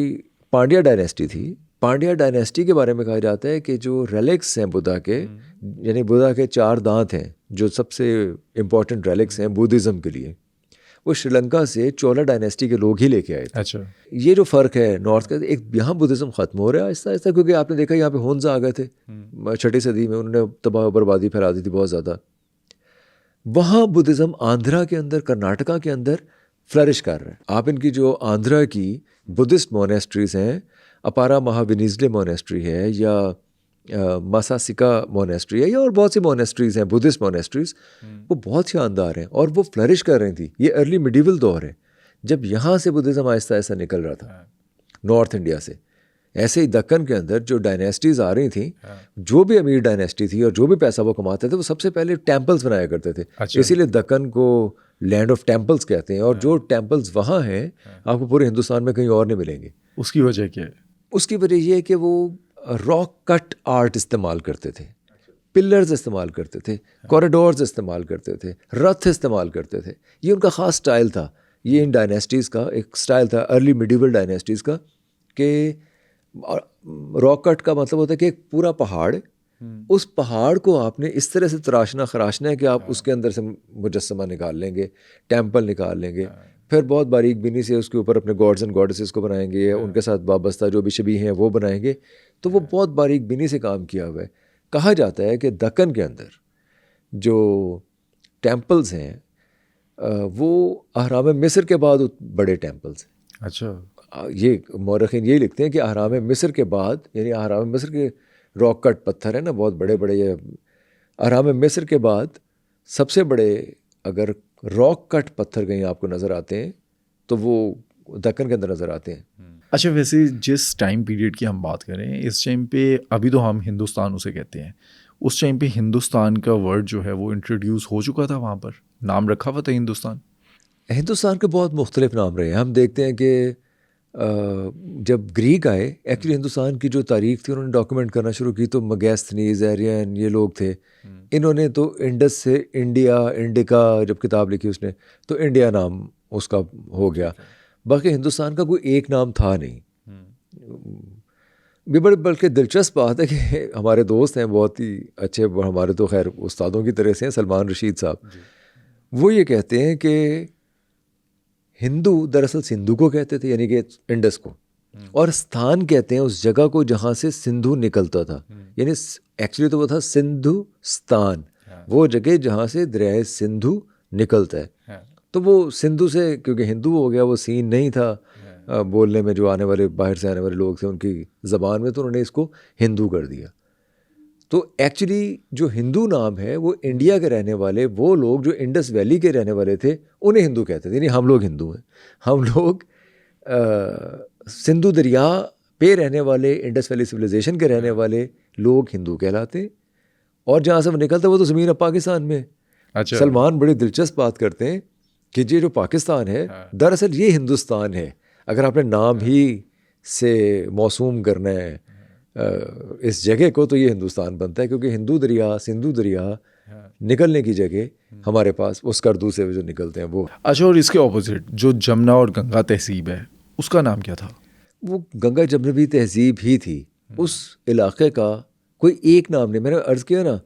पांड्या डायनेस्टी थी, पांड्या डायनेस्टी के बारे में कहा जाता है कि जो रेलिक्स हैं बुद्धा के, यानी बुद्धा के 4 दांत हैं जो सबसे इम्पॉर्टेंट रेलिक्स हैं बुद्धिज़्म के लिए, वो श्रीलंका से चोला डायनेस्टी के लोग ही लेके आए थे। अच्छा। ये जो फ़र्क है नॉर्थ का, एक यहाँ बुद्धिज़्म ख़त्म हो रहा है आहिस्ता आहिस्ता, क्योंकि आपने देखा यहाँ पे हुन्ज़ा आ गए थे 6ठी सदी में, उन्होंने तबाह बर्बादी फैला दी थी बहुत ज़्यादा। वहाँ बुद्धिज़्म आंध्रा के अंदर, कर्नाटका के अंदर फ्लरिश कर रहा है। आप इनकी जो आंध्रा की बुद्धिस्ट मोनेस्ट्रीज़ हैं, अपारा महाविनिजले मोनेस्ट्री है या मासासिका मोनेस्ट्री है, या और बहुत सी मोनेस्ट्रीज़ हैं, बुद्धिस्ट मोनेस्ट्रीज़, वो बहुत शानदार हैं और वो फ्लरिश कर रही थी। ये अर्ली मिडीवल दौर है जब यहाँ से बुद्धिज़्म आहिस्ता आहिस्ता निकल रहा था नॉर्थ इंडिया से। ऐसे ही दक्कन के अंदर जो डायनेस्टीज़ आ रही थी, जो भी अमीर डायनेस्टी थी और जो भी पैसा वो कमाते थे, वो सबसे पहले टेम्पल्स बनाया करते थे। अच्छा। इसीलिए दक्कन को लैंड ऑफ टेम्पल्स कहते हैं। और जो टेम्पल्स वहाँ हैं आपको पूरे हिंदुस्तान में कहीं और नहीं मिलेंगे। उसकी वजह क्या है? उसकी वजह ये है कि वो रॉक कट आर्ट इस्तेमाल करते थे, पिलर्स इस्तेमाल करते थे, कॉरिडोर्स इस्तेमाल करते थे, रथ इस्तेमाल करते थे। ये उनका ख़ास स्टाइल था। ये इन डायनेस्टीज़ का एक स्टाइल था, अर्ली मिडीवल डायनेस्टीज़ का, कि रॉक कट का मतलब होता है कि एक पूरा पहाड़ उस पहाड़ को आपने इस तरह से तराशना खराशना है कि आप उसके अंदर से मुजस्समा निकाल लेंगे, टेम्पल निकाल लेंगे, फिर बहुत बारीक बीनी से उसके ऊपर अपने गॉड्स एंड गॉडेसेस को बनाएंगे, उनके साथ वाबस्ता जो भी शबी हैं वो बनाएंगे। तो वो बहुत बारीक बीनी से काम किया हुआ है। कहा जाता है कि दक्कन के अंदर जो टेम्पल्स हैं वो अहराम मिस्र के बाद बड़े टेम्पल्स हैं। अच्छा, ये मौरखीन यही लिखते हैं कि अहराम मिस्र के बाद, यानी अहराम मिस्र के रॉक कट पत्थर है ना, बहुत बड़े बड़े, ये अहराम मिस्र के बाद सबसे बड़े अगर रॉक कट पत्थर कहीं आपको नज़र आते हैं तो वो दक्कन के अंदर नज़र आते हैं। अच्छा, वैसे जिस टाइम पीरियड की हम बात करें, इस टाइम पे अभी तो हम हिंदुस्तान उसे कहते हैं, उस टाइम पे हिंदुस्तान का वर्ड जो है वो इंट्रोड्यूस हो चुका था, वहाँ पर नाम रखा हुआ था हिंदुस्तान। हिंदुस्तान के बहुत मुख्तलिफ नाम रहे हैं। हम देखते हैं कि जब ग्रीक आए, एक्चुअली हिंदुस्तान की जो तारीख थी उन्होंने डॉक्यूमेंट करना शुरू की, तो मगैस्थनीज, एरियन, ये लोग थे। इन्होंने तो इंडस से इंडिया, इंडिका जब किताब लिखी उसने, तो इंडिया नाम उसका हो गया। बाकी हिंदुस्तान का कोई एक नाम था नहीं। भी बल्कि दिलचस्प बात है कि हमारे दोस्त हैं बहुत ही अच्छे, हमारे तो खैर उस्तादों की तरह से हैं, सलमान रशीद साहब, वो ये कहते हैं कि हिंदू दरअसल सिंधु को कहते थे, यानी कि इंडस को, और स्थान कहते हैं उस जगह को जहाँ से सिंधु निकलता था, यानी एक्चुअली तो वो था सिंधु स्थान, वो जगह जहाँ से दरिया सिंधु निकलता है। तो वो सिंधु से क्योंकि हिंदू हो गया, वो सीन नहीं था बोलने में, जो आने वाले बाहर से आने वाले लोग थे उनकी ज़बान में, तो उन्होंने इसको हिंदू कर दिया। तो एक्चुअली जो हिंदू नाम है वो इंडिया के रहने वाले वो लोग जो इंडस वैली के रहने वाले थे उन्हें हिंदू कहते थे, यानी हम लोग हिंदू हैं। हम लोग सिंधु दरिया पे रहने वाले, इंडस वैली सिविलाइजेशन के रहने वाले लोग हिंदू कहलाते, और जहाँ से वो निकलता वो तो ज़मीन अब पाकिस्तान में। अच्छा, सलमान बड़ी दिलचस्प बात करते हैं कि ये जो पाकिस्तान है दरअसल ये हिंदुस्तान है। अगर आपने नाम ही से मौसूम करना है इस जगह को, तो ये हिंदुस्तान बनता है, क्योंकि हिंदू दरिया, सिंधु दरिया निकलने की जगह हमारे पास उस करदू से जो निकलते हैं वो। अच्छा, और इसके ऑपोजिट जो जमुना और गंगा तहसीब है उसका नाम क्या था? वो गंगा जमुनवी तहजीब ही थी। उस इलाके का कोई एक नाम नहीं। मैंने अर्ज़ किया ना,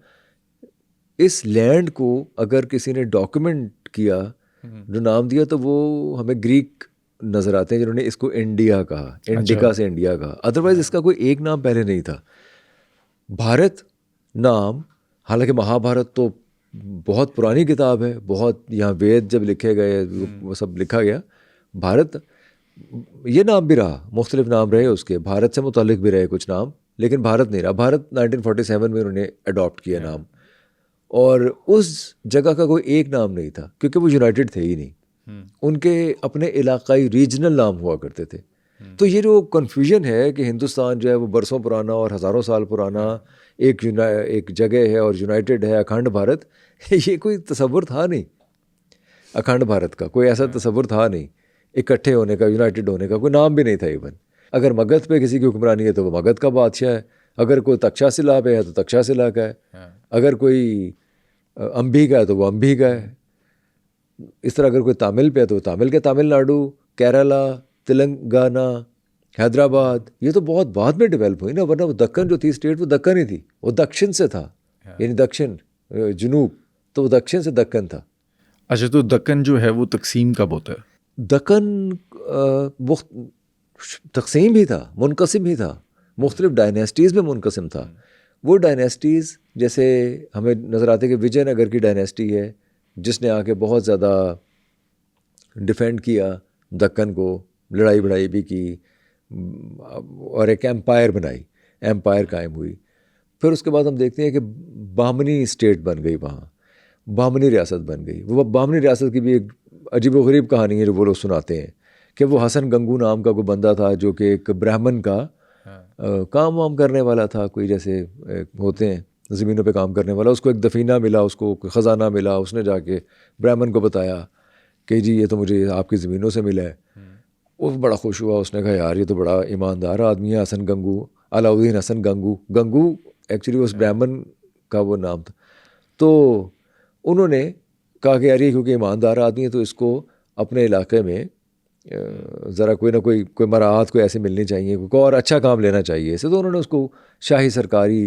इस लैंड को अगर किसी ने डॉक्यूमेंट किया, जो नाम दिया, तो वो हमें ग्रीक नज़र आते हैं जिन्होंने इसको इंडिया कहा, इंडिका से इंडिया कहा। अदरवाइज़ इसका कोई एक नाम पहले नहीं था। भारत नाम, हालांकि महाभारत तो बहुत पुरानी किताब है, बहुत यहाँ वेद जब लिखे गए वो सब लिखा गया। भारत ये नाम भी रहा, मुख्तलिफ नाम रहे उसके, भारत से मुतालिक भी रहे कुछ नाम, लेकिन भारत नहीं रहा। भारत 1947 में उन्होंने अडॉप्ट किया नाम, और उस जगह का कोई एक नाम नहीं था क्योंकि वो यूनाइटेड थे ही नहीं। उनके अपने इलाकाई रीजनल नाम हुआ करते थे। तो ये जो कन्फ्यूजन है कि हिंदुस्तान जो है वो बरसों पुराना और हज़ारों साल पुराना एक जगह है और यूनाइटेड है, अखंड भारत, ये कोई तसव्वुर था नहीं। अखंड भारत का कोई ऐसा तसव्वुर था नहीं, इकट्ठे होने का, यूनाइटेड होने का कोई नाम भी नहीं था इवन। अगर मगध पे किसी की हुक्मरानी है तो वो मगध का बादशाह है, अगर कोई तक्षशिला पे है तो तक्षशिला का है, अगर कोई अम्बी का है तो वो अम्बी का है। इस तरह अगर कोई तमिल पे है तो तमिल के तमिलनाडु, केरला, तेलंगाना, हैदराबाद, ये तो बहुत बाद में डेवलप हुई ना, वरना वो दक्कन जो थी स्टेट वो दक्कन ही थी, वो दक्षिण से था, यानी दक्षिण जुनूब, तो वो दक्षिण से दक्कन था। अच्छा, तो दक्कन जो है वो तकसीम कब होता है? दक्कन वो तकसीम ही था, मुनकसिम ही था, मुख्तलिफ डायनेस्टीज़ में मुनकसिम था। वो डायनेस्टीज़ जैसे हमें नज़र आते कि विजयनगर की डायनेस्टी है जिसने आके बहुत ज़्यादा डिफेंड किया दक्कन को, लड़ाई बड़ाई भी की, और एक एम्पायर बनाई, एम्पायर कायम हुई। फिर उसके बाद हम देखते हैं कि बामनी स्टेट बन गई, वहाँ बामनी रियासत बन गई। वो बामनी रियासत की भी एक अजीब व गरीब कहानी है जो वो लोग सुनाते हैं कि वो हसन गंगू नाम का कोई बंदा था जो कि एक ब्राह्मण का काम वाम करने वाला था, कोई जैसे होते हैं ज़मीनों पे काम करने वाला। उसको एक दफीना मिला, उसको ख़जाना मिला, उसने जाके ब्राह्मण को बताया कि जी ये तो मुझे आपकी ज़मीनों से मिला है। वो बड़ा खुश हुआ, उसने कहा यार ये तो बड़ा ईमानदार आदमी है हसन गंगू, अलाउद्दीन हसन गंगू। गंगू एक्चुअली उस ब्राह्मण का वो नाम था। तो उन्होंने कहा कि यार ये क्योंकि ईमानदार आदमी है तो इसको अपने इलाके में ज़रा कोई ना कोई मराहत कोई ऐसे मिलनी चाहिए, कोई और अच्छा काम लेना चाहिए इसे। तो उन्होंने उसको शाही सरकारी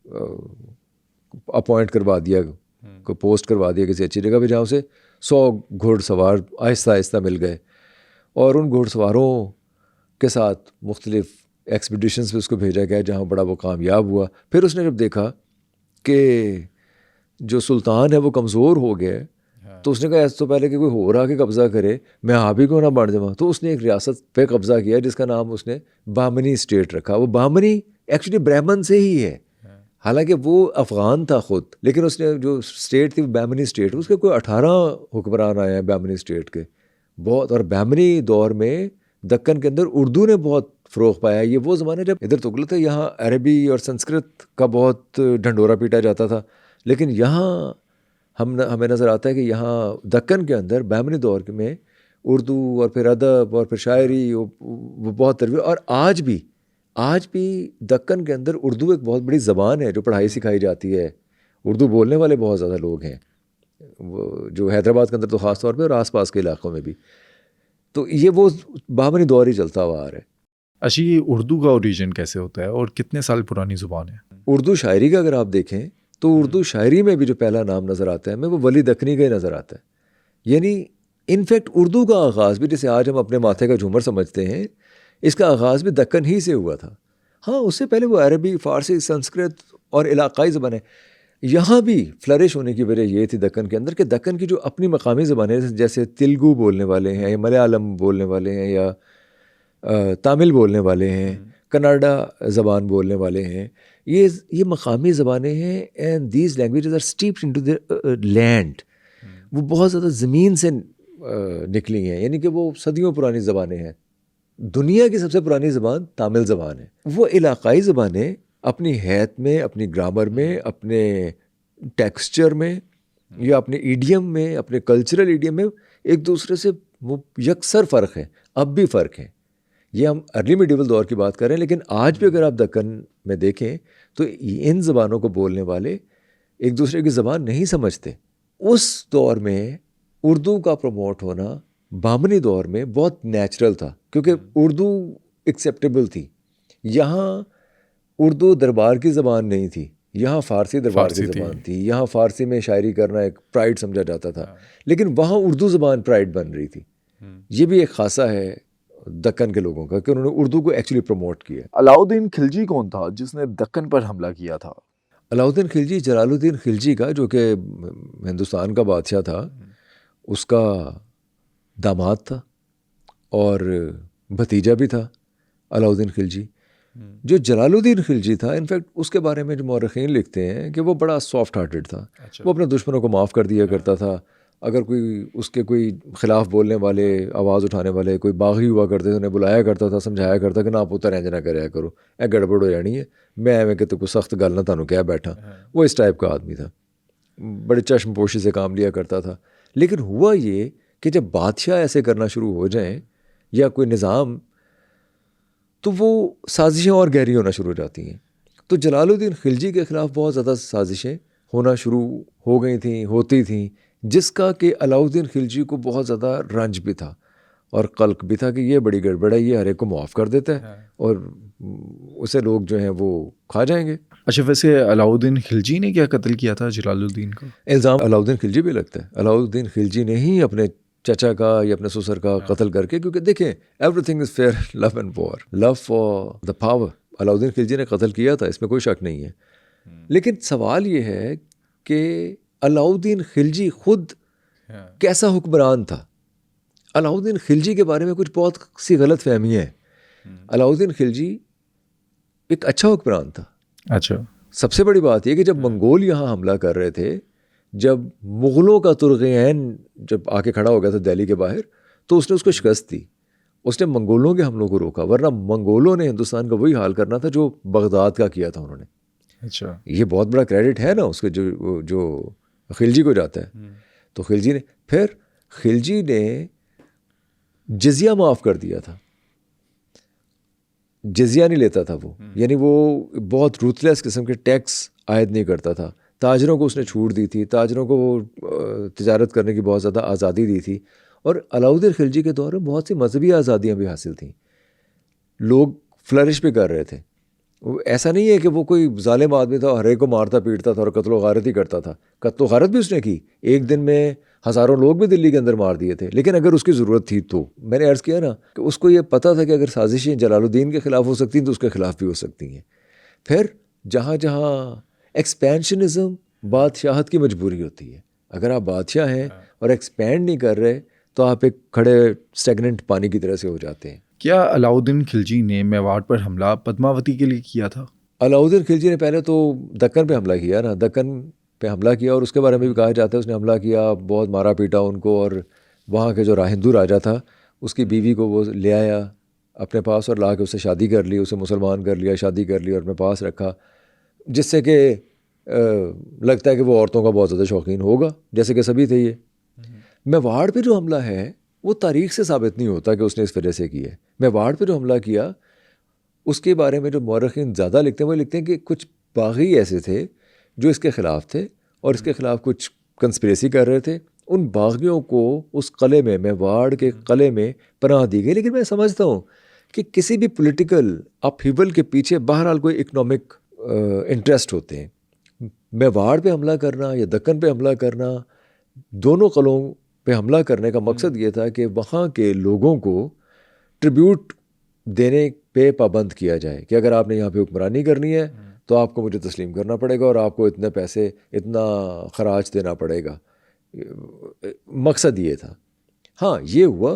अपॉइंट करवा दिया, को पोस्ट करवा दिया किसी अच्छी जगह पे जहाँ उसे 100 घुड़सवार आहिस्ता आहिस्ता मिल गए, और उन घुड़सवारों के साथ मुख्तलिफ एक्सपीडिशंस पे उसको भेजा गया जहाँ बड़ा वो कामयाब हुआ। फिर उसने जब देखा कि जो सुल्तान है वो कमज़ोर हो गया, तो उसने कहा ऐसा तो पहले कि कोई और आके कब्ज़ा करे, मैं हावी क्यों ना बन जाऊँ। तो उसने एक रियासत पे कब्ज़ा किया जिसका नाम उसने बामनी स्टेट रखा। वो बामनी एक्चुअली ब्राह्मण से ही है, हालांकि वो अफ़गान था ख़ुद, लेकिन उसने जो स्टेट थी बामनी स्टेट, उसके कोई 18 हुक्मरान आए हैं बामनी स्टेट के बहुत। और बामनी दौर में दक्कन के अंदर उर्दू ने बहुत फ़रोग़ पाया। ये वो ज़माना जब इधर तुगलक है, यहाँ अरबी और संस्कृत का बहुत ढंडोरा पीटा जाता था, लेकिन यहाँ हमें नज़र आता है कि यहाँ दक्कन के अंदर बामनी दौर में उर्दू और फिर अदब और फिर शायरी वो बहुत तरवीज। और आज भी दक्कन के अंदर उर्दू एक बहुत बड़ी ज़बान है जो पढ़ाई सिखाई जाती है। उर्दू बोलने वाले बहुत ज़्यादा लोग हैं, वो जो हैदराबाद के अंदर तो ख़ास तौर पे और आसपास के इलाक़ों में भी। तो ये वो बामनी दौर ही चलता हुआ आ रहा है। अच्छा, ये उर्दू का ओरिजिन कैसे होता है और कितने साल पुरानी ज़ुबान है? उर्दू शायरी का अगर आप देखें तो उर्दू शायरी में भी जो पहला नाम नज़र आता है हमें वो वली दक्कनी का ही नज़र आता है। यानी इनफैक्ट उर्दू का आगाज़ भी, जैसे आज हम अपने माथे का झूमर समझते हैं, इसका आगाज़ भी दक्कन ही से हुआ था। हाँ, उससे पहले वो अरबी, फ़ारसी, संस्कृत और इलाक़ाई ज़बानें। यहाँ भी फ्लरिश होने की वजह ये थी दक्कन के अंदर कि दक्कन की जो अपनी मकामी ज़बानें, जैसे तेलुगु बोलने वाले हैं या मलयालम बोलने वाले हैं या तमिल बोलने वाले हैं, कन्नड़ा ज़बान बोलने वाले हैं, ये मकामी ज़बानें हैं। And these languages are steeped into the land. वो बहुत ज़्यादा ज़मीन से निकली हैं, यानी कि वो सदियों पुरानी ज़बानें हैं। दुनिया की सबसे पुरानी ज़बान तामिल ज़बान है। वो इलाक़ाई ज़बानें अपनी हैत में, अपनी ग्रामर में, अपने टेक्सचर में या अपने ईडियम में, अपने कल्चरल ईडियम में एक दूसरे से वो यकसर फ़र्क है, अब भी फ़र्क है। ये हम अर्ली मिडिवल दौर की बात कर रहे हैं, लेकिन आज भी अगर आप दक्कन में देखें तो इन ज़बानों को बोलने वाले एक दूसरे की ज़बान नहीं समझते। उस दौर में उर्दू का प्रमोट होना बामनी दौर में बहुत नेचुरल था, क्योंकि उर्दू एक्सेप्टेबल थी। यहाँ उर्दू दरबार की ज़बान नहीं थी, यहाँ फ़ारसी दरबार की ज़बान थी। यहाँ फ़ारसी में शायरी करना एक प्राइड समझा जाता था, लेकिन वहाँ उर्दू ज़बान प्राइड बन रही थी। ये भी एक खासा है दक्कन के लोगों का कि उन्होंने उर्दू को एक्चुअली प्रमोट किया। अलाउद्दीन खिलजी कौन था जिसने दक्कन पर हमला किया था? अलाउद्दीन खिलजी जलालुद्दीन खिलजी का, जो कि हिंदुस्तान का बादशाह था, उसका दामाद था और भतीजा भी था अलाउद्दीन खिलजी। जो जलालुद्दीन खिलजी था, इनफैक्ट उसके बारे में जो मौरख़ीन लिखते हैं कि वो बड़ा सॉफ्ट हार्टेड था। वो अपने दुश्मनों को माफ़ कर दिया करता था। अगर उसके कोई ख़िलाफ़ बोलने वाले, आवाज़ उठाने वाले कोई बागी हुआ करते थे, उन्हें बुलाया करता था, समझाया करता कि ना पुत्तर इंज ना कराया करो, ए गड़बड़ हो जानी है, मैं एवं कि तो कोई सख्त गल ना तुहानू कह बैठा। वो इस टाइप का आदमी था, बड़े चश्मपोशी से काम लिया करता था। लेकिन हुआ ये कि जब बादशाह ऐसे करना शुरू हो जाएं या कोई निज़ाम, तो वो साजिशें और गहरी होना शुरू हो जाती हैं। तो जलालुद्दीन खिलजी के ख़िलाफ़ बहुत ज़्यादा साजिशें होना शुरू हो गई थी, होती थी, जिसका कि अलाउद्दीन खिलजी को बहुत ज़्यादा रंज भी था और कल्क भी था कि ये बड़ी गड़बड़ है, ये हर एक को माफ़ कर देता है और उसे लोग जो हैं वो खा जाएंगे। अच्छा, वैसे अलाउद्दीन खिलजी ने क्या कत्ल किया था जलालुद्दीन को? इल्ज़ाम अलाउद्दीन खिलजी भी लगता है। अलाउद्दीन खिलजी ने ही अपने चचा का या अपने ससुर का कत्ल करके, क्योंकि देखें everything is fair love and war, love for the power, Alauddin Khilji ने कत्ल किया था, इसमें कोई शक नहीं है। लेकिन सवाल ये है कि अलाउद्दीन खिलजी खुद कैसा हुक्मरान था। अलाउद्दीन खिलजी के बारे में कुछ बहुत सी गलत फहमियाँ हैं। अलाउद्दीन खिलजी एक अच्छा हुक्मरान था। अच्छा, सबसे बड़ी बात यह कि जब मंगोल यहाँ हमला कर रहे थे, जब मुग़लों का तुर्ग़ियन जब आके खड़ा हो गया था दिल्ली के बाहर, तो उसने उसको शिकस्त दी, उसने मंगोलों के हमलों को रोका। वरना मंगोलों ने हिंदुस्तान का वही हाल करना था जो बगदाद का किया था उन्होंने। अच्छा, ये बहुत बड़ा क्रेडिट है ना उसके जो खिलजी को जाता है। तो खिलजी ने जिज़िया माफ़ कर दिया था, जिज़िया नहीं लेता था वो, यानी वो बहुत रूथलेस किस्म के टैक्स आयद नहीं करता था। ताजरों को उसने छूट दी थी, ताजरों को वो तिजारत करने की बहुत ज़्यादा आज़ादी दी थी। और अलाउद्दीन खिलजी के दौर में बहुत सी मजहबी आज़ादियाँ भी हासिल थीं, लोग फ्लरिश भी कर रहे थे। ऐसा नहीं है कि वो कोई जालिम आदमी था, हर एक को मारता पीटता था और कत्लो गारत ही करता था। कत्लो गारत भी उसने की, एक दिन में हज़ारों लोग भी दिल्ली के अंदर मार दिए थे। लेकिन अगर उसकी ज़रूरत थी तो मैंने अर्ज़ किया ना कि उसको ये पता था कि अगर साजिशें जलालुद्दीन के ख़िलाफ़ हो सकती हैं तो उसके ख़िलाफ़ भी हो सकती हैं। फिर जहाँ जहाँ एक्सपेंशनिज़म बादशाहत की मजबूरी होती है, अगर आप बादशाह हैं और एक्सपेंड नहीं कर रहे तो आप एक खड़े स्टेगनेंट पानी की तरह से हो जाते हैं। क्या अलाउद्दीन खिलजी ने मेवाड़ पर हमला पद्मावती के लिए किया था? अलाउद्दीन खिलजी ने पहले तो दक्कन पे हमला किया ना, दक्कन पे हमला किया और उसके बारे में भी कहा जाता है उसने हमला किया, बहुत मारा पीटा उनको, और वहाँ के जो हिंदू राजा था उसकी बीवी को वो ले आया अपने पास और ला के उससे शादी कर ली, उसे मुसलमान कर लिया, शादी कर ली और अपने पास रखा, जिससे कि लगता है कि वो औरतों का बहुत ज़्यादा शौकीन होगा, जैसे कि सभी थे ये। मेवाड़ पे जो हमला है वो तारीख से साबित नहीं होता कि उसने इस वजह से किया है। मेवाड़ पे जो हमला किया उसके बारे में जो मौरखीन ज़्यादा लिखते हैं वो लिखते हैं कि कुछ बागी ऐसे थे जो इसके ख़िलाफ़ थे और इसके ख़िलाफ़ कुछ कंस्पिरेसी कर रहे थे। उन बागियों को उस किले में, मेवाड़ के किले में पनाह दी गई। लेकिन मैं समझता हूँ कि किसी भी पॉलिटिकल अपहीवल के पीछे बहरहाल कोई इकनॉमिक इंटरेस्ट होते हैं। मेवाड़ पे हमला करना या दक्कन पे हमला करना, दोनों किलों पे हमला करने का मकसद ये था कि वहाँ के लोगों को ट्रिब्यूट देने पे पाबंद किया जाए कि अगर आपने यहाँ पे हुक्मरानी करनी है तो आपको मुझे तस्लीम करना पड़ेगा और आपको इतने पैसे, इतना खराज देना पड़ेगा। मकसद ये था। हाँ, ये हुआ।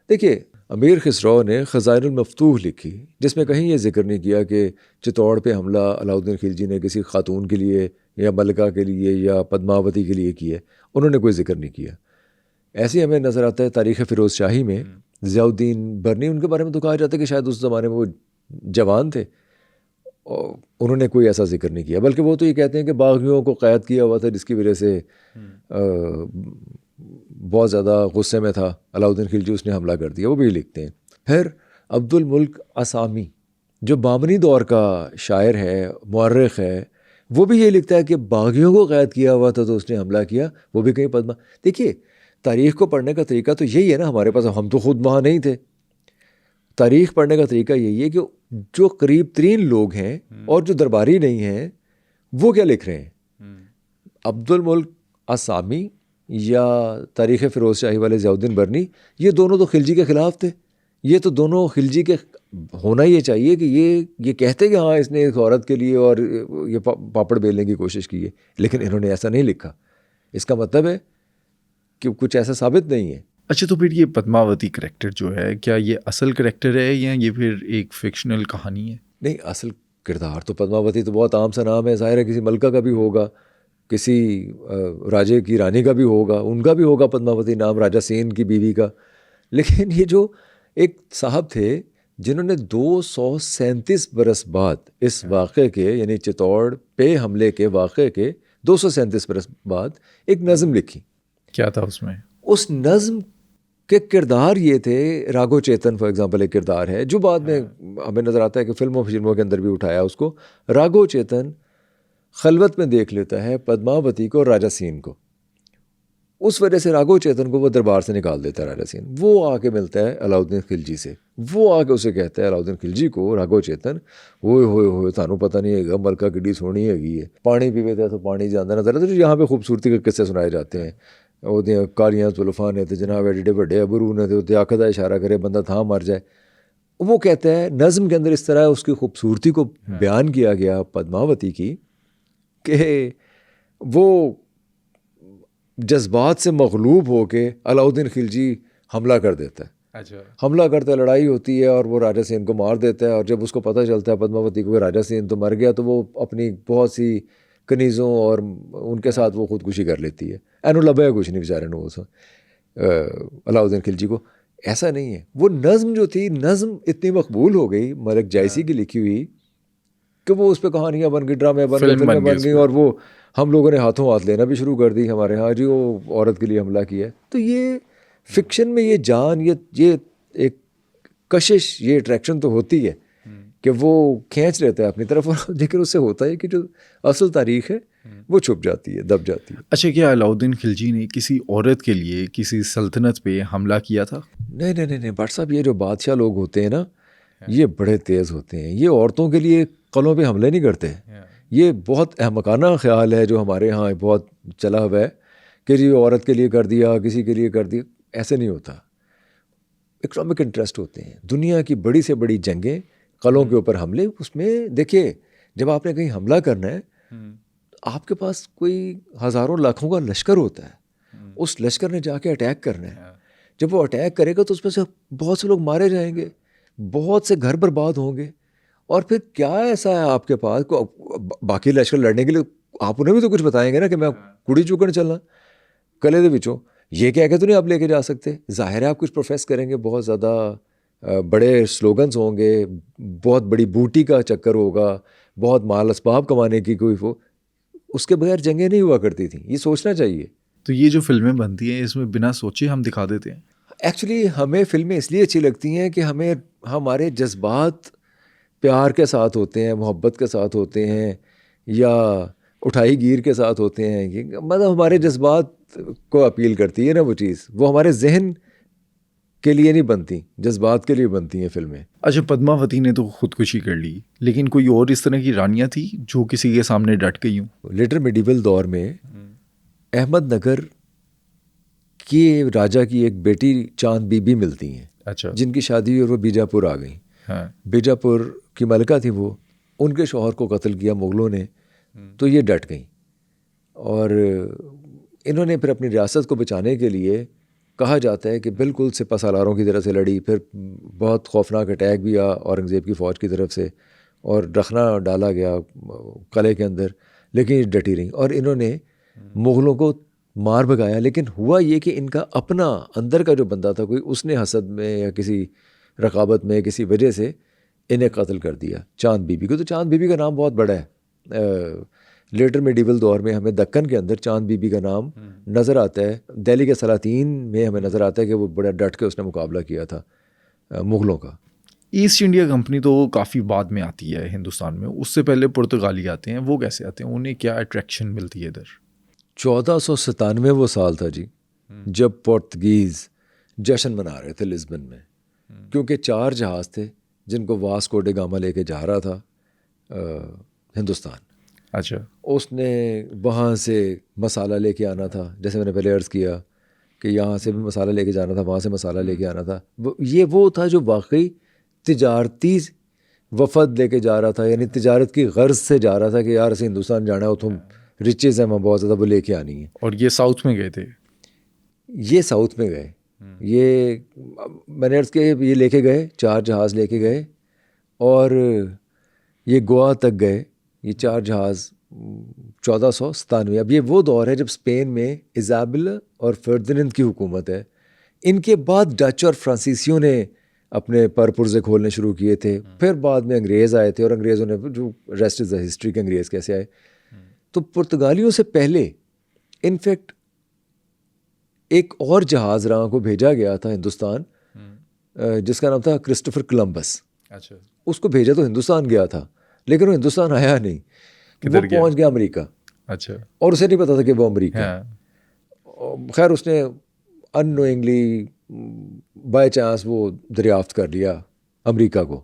देखिए, अमीर खिसरो ने ख़ज़ाइनुल मफ़तूह लिखी जिसमें कहीं ये जिक्र नहीं किया कि चित्तौड़ पे हमला अलाउद्दीन खिलजी ने किसी खातून के लिए या मलिका के लिए या पद्मावती के लिए किया। उन्होंने कोई जिक्र नहीं किया। ऐसे ही हमें नज़र आता है तारीख़ फ़िरोज़ शाही में ज़ियाउद्दीन बरनी, उनके बारे में तो कहा जाता है कि शायद उस ज़माने में वो जवान थे और उन्होंने कोई ऐसा जिक्र नहीं किया, बल्कि वो तो ये कहते हैं कि बागियों को क़ैद किया हुआ था जिसकी वजह से बहुत ज़्यादा गुस्से में था अलाउद्दीन खिलजी, उसने हमला कर दिया, वो भी लिखते हैं। फिर अब्दुल मुल्क असामी जो बामनी दौर का शायर है, मुअर्रिख़ है, वो भी ये लिखता है कि बागियों को क़ैद किया हुआ था तो उसने हमला किया, वो भी कहीं पद्मा। देखिए, तारीख़ को पढ़ने का तरीका तो यही है ना हमारे पास, हम तो ख़ुद वहाँ नहीं थे। तारीख़ पढ़ने का तरीका यही है कि जो करीब तरीन लोग हैं और जो दरबारी नहीं हैं वो क्या लिख रहे हैं। अब्दुल मुल्क असामी या तारीख़ फ़िरोज़ शाही वाले ज़ियाउद्दीन बरनी, ये दोनों तो खिलजी के ख़िलाफ़ थे। ये तो दोनों खिलजी के होना ये चाहिए कि ये कहते कि हाँ इसने एक औरत के लिए और ये पापड़ बेलने की कोशिश की है, लेकिन इन्होंने ऐसा नहीं लिखा। इसका मतलब है कि कुछ ऐसा साबित नहीं है। अच्छा, तो फिर ये पद्मावती करैक्टर जो है, क्या ये असल करैक्टर है या ये फिर एक फिक्शनल कहानी है? नहीं, असल किरदार तो पद्मावती तो बहुत आम सा नाम है, ज़ाहिर है किसी मलका का भी होगा, किसी राजे की रानी का भी होगा, उनका भी होगा पद्मावती नाम, राजा सेन की बीवी का। लेकिन ये जो एक साहब थे जिन्होंने 237 बरस बाद इस वाक़े के, यानी चित्तौड़ पे हमले के वाक़े के 237 बरस बाद एक नज़म लिखी। क्या था उसमें? उस नज़म के किरदार ये थे, राघो चेतन फॉर एग्जांपल एक किरदार है जो बाद में हमें नज़र आता है कि फिल्मों के अंदर भी उठाया उसको। राघो चेतन खलवत में देख लेता है पद्मावती को और राजा सेन को, उस वजह से राघो चेतन को वो दरबार से निकाल देता है राजा सेन। वो आके मिलता है अलाउद्दीन खिलजी से, वो आके उसे कहता है अलाउद्दीन खिलजी को, राघो चेतन, होए थानू पता नहीं है मलका किड्डी सोहनी हैगी है, पानी पीवे थे तो पानी जांदा नजर। तो यहाँ पे खूबसूरती के किस्से सुनाए जाते हैं, ਉਹਦੀਆਂ ਕਾਲੀਆਂ ਜ਼ੁਲਫਾਂ ਨੇ ਤੇ जनाब एडे ਵੱਡੇ अबरू ने तो अख का इशारा करे बंदा था मर जाए। वो कहता है नज़म के अंदर इस तरह उसकी खूबसूरती को बयान किया गया पद्मावती की कि वो जज्बात से मगलूब होके अलाउद्दीन खिलजी हमला कर देता है। अच्छा। हमला करता है, लड़ाई होती है और वो राजा सेन को मार देता है। और जब उसको पता चलता है पद्मावती को राजा सेन तो मर गया, तो वो अपनी बहुत सी कनीज़ों और उनके साथ वो खुदकुशी कर लेती है। एनु लबे कुछ नहीं बेचारे ने वो अलाउद्दीन खिलजी को। ऐसा नहीं है। वो नज़म जो थी, नज़म इतनी मकबूल हो गई मलिक जायसी की लिखी हुई कि वो उस पर कहानियाँ बन गई, ड्रामे बन गए, फिल्में बन गई, और वो हम लोगों ने हाथों हाथ लेना भी शुरू कर दी हमारे यहाँ, जी वो औरत के लिए हमला किया। तो ये फ़िक्शन में ये जान, ये एक कशिश, ये अट्रैक्शन तो होती है कि वो खींच लेता है अपनी तरफ, और लेकिन उससे होता है कि जो असल तारीख़ है वो छुप जाती है, दब जाती है। अच्छा, क्या अलाउद्दीन खिलजी ने किसी औरत के लिए किसी सल्तनत पे हमला किया था? नहीं, भट्ट साहब, ये जो बादशाह लोग होते हैं ना, ये बड़े तेज़ होते हैं। ये औरतों के लिए कलों पे हमले नहीं करते। ये बहुत अहमकाना ख्याल है जो हमारे यहाँ बहुत चला हुआ है कि जी औरत के लिए कर दिया, किसी के लिए कर दिया। ऐसे नहीं होता। इकोनॉमिक इंटरेस्ट होते हैं। दुनिया की बड़ी से बड़ी जंगें, कलों के ऊपर हमले, उसमें देखिए जब आपने कहीं हमला करना है आपके पास कोई हज़ारों लाखों का लश्कर होता है। उस लश्कर ने जाके अटैक करना है। जब वो अटैक करेगा तो उसमें से बहुत से लोग मारे जाएंगे, बहुत से घर बर्बाद होंगे। और फिर क्या ऐसा है आपके पास बाकी लश्कर लड़ने के लिए? आप उन्हें भी तो कुछ बताएंगे ना कि मैं कुड़ी चुकन चलना कले दे विचों, ये कह के तो नहीं आप लेके जा सकते। जाहिर है आप कुछ प्रोफेस करेंगे, बहुत ज़्यादा बड़े स्लोगन्स होंगे, बहुत बड़ी बूटी का चक्कर होगा, बहुत माल असबाब कमाने की कोई वो, उसके बगैर जंगें नहीं हुआ करती थी। ये सोचना चाहिए। तो ये जो फिल्में बनती हैं इसमें बिना सोचे हम दिखा देते हैं। एक्चुअली हमें फिल्में इसलिए अच्छी लगती हैं कि हमें हमारे जज्बात प्यार के साथ होते हैं, मोहब्बत के साथ होते हैं, या उठाई गिर के साथ होते हैं। ये मतलब हमारे जज्बात को अपील करती है ना वो चीज़। वो हमारे जहन के लिए नहीं बनती, जज्बात के लिए बनती हैं फिल्में। अच्छा, पद्मावती ने तो खुदकुशी कर ली, लेकिन कोई और इस तरह की रानियां थी जो किसी के सामने डट गई हूँ? लेटर मिडिवल दौर में अहमदनगर की राजा की एक बेटी चांद बीबी मिलती हैं। अच्छा। जिनकी शादी हुई और वो बीजापुर आ गई। हाँ। बीजापुर की मलका थी वो, उनके शौहर को कत्ल किया मुग़लों ने, तो ये डट गई। और इन्होंने फिर अपनी रियासत को बचाने के लिए, कहा जाता है कि बिल्कुल सिपा सालारों की तरफ से लड़ी। फिर बहुत खौफनाक अटैक भी आया औरंगज़ेब की फ़ौज की तरफ से और रखना डाला गया किले के अंदर, लेकिन ये डटी रही और इन्होंने मुग़लों को मार भगाया। लेकिन हुआ ये कि इनका अपना अंदर का जो बंदा था कोई, उसने हसद में या किसी रकाबत में किसी वजह से इन्हें कत्ल कर दिया, चांद बीबी को। तो चांद बीबी का नाम बहुत बड़ा है। लेटर मिडिवल दौर में हमें दक्कन के अंदर चांद बीबी का नाम नज़र आता है। दिल्ली के सलातीन में हमें नज़र आता है कि वो बड़ा डट के उसने मुकाबला किया था मुग़लों का। ईस्ट इंडिया कंपनी तो काफ़ी बाद में आती है हिंदुस्तान में, उससे पहले पुर्तगाली आते हैं। वो कैसे आते हैं? उन्हें क्या अट्रैक्शन मिलती है इधर? 1497 वो साल था जी, जब पुर्तगीज़ जश्न मना रहे थे लिस्बन में, क्योंकि 4 जहाज़ थे जिनको वास्को डे गामा लेके जा रहा था हिंदुस्तान। अच्छा। उसने वहाँ से मसाला लेके आना था, जैसे मैंने पहले अर्ज़ किया कि यहाँ से भी मसाला लेके जाना था, वहाँ से मसाला लेके आना था। वो था जो वाकई तिजारती वफद लेके जा रहा था, यानी तिजारत की गर्ज से जा रहा था कि यार असी हिंदुस्तान जाना है, उतों रिचेज़ हैं बहुत ज़्यादा, वो लेके आनी है। और ये साउथ में गए थे? ये साउथ में गए। ये मैंने अर्ज़ किया ये लेके गए, 4 जहाज़ लेके गए और ये गोवा तक गए। ये 4 जहाज़ 1497। अब ये वो दौर है जब स्पेन में इज़ाबेला और फर्दिनेंद की हुकूमत है। इनके बाद डच और फ्रांसीसियों ने अपने परपुर्जे खोलने शुरू किए थे। फिर बाद में अंग्रेज़ आए थे और अंग्रेज़ों ने, जो रेस्ट इज़ द हिस्ट्री के अंग्रेज़ कैसे आए। तो पुर्तगालियों से पहले इनफैक्ट एक और जहाज़ राह को भेजा गया था हिंदुस्तान, जिसका नाम था क्रिस्टोफर कोलंबस। अच्छा। उसको भेजा तो हिंदुस्तान गया था, लेकिन वो हिंदुस्तान आया नहीं, वो पहुंच गया अमेरिका। अच्छा। और उसे नहीं पता था कि वो अमेरिका है। खैर उसने अननोइंगली बाय चांस वो दरियाफ्त कर लिया अमेरिका को,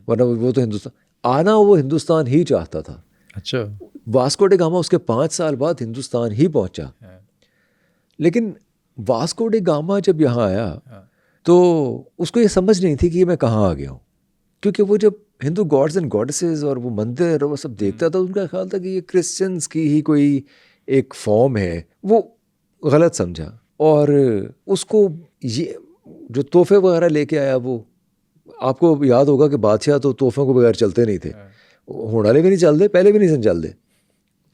वरना वो तो हिंदुस्तान आना, वो हिंदुस्तान ही चाहता था। अच्छा। वास्को डे गामा उसके 5 साल बाद हिंदुस्तान ही पहुंचा। लेकिन वास्को डे गामा जब यहाँ आया तो उसको ये समझ नहीं थी कि मैं कहाँ आ गया हूँ, क्योंकि वो जब हिंदू गॉड्स एंड गॉडेसेस और वो मंदिर और वो सब देखता था, उनका ख्याल था कि ये क्रिश्चियंस की ही कोई एक फॉर्म है। वो गलत समझा और उसको ये जो तोहफे वगैरह लेके आया, वो आपको याद होगा कि बादशाह तो तोहफों को बगैर चलते नहीं थे, होड़ाले भी नहीं चलते, पहले भी नहीं चलते।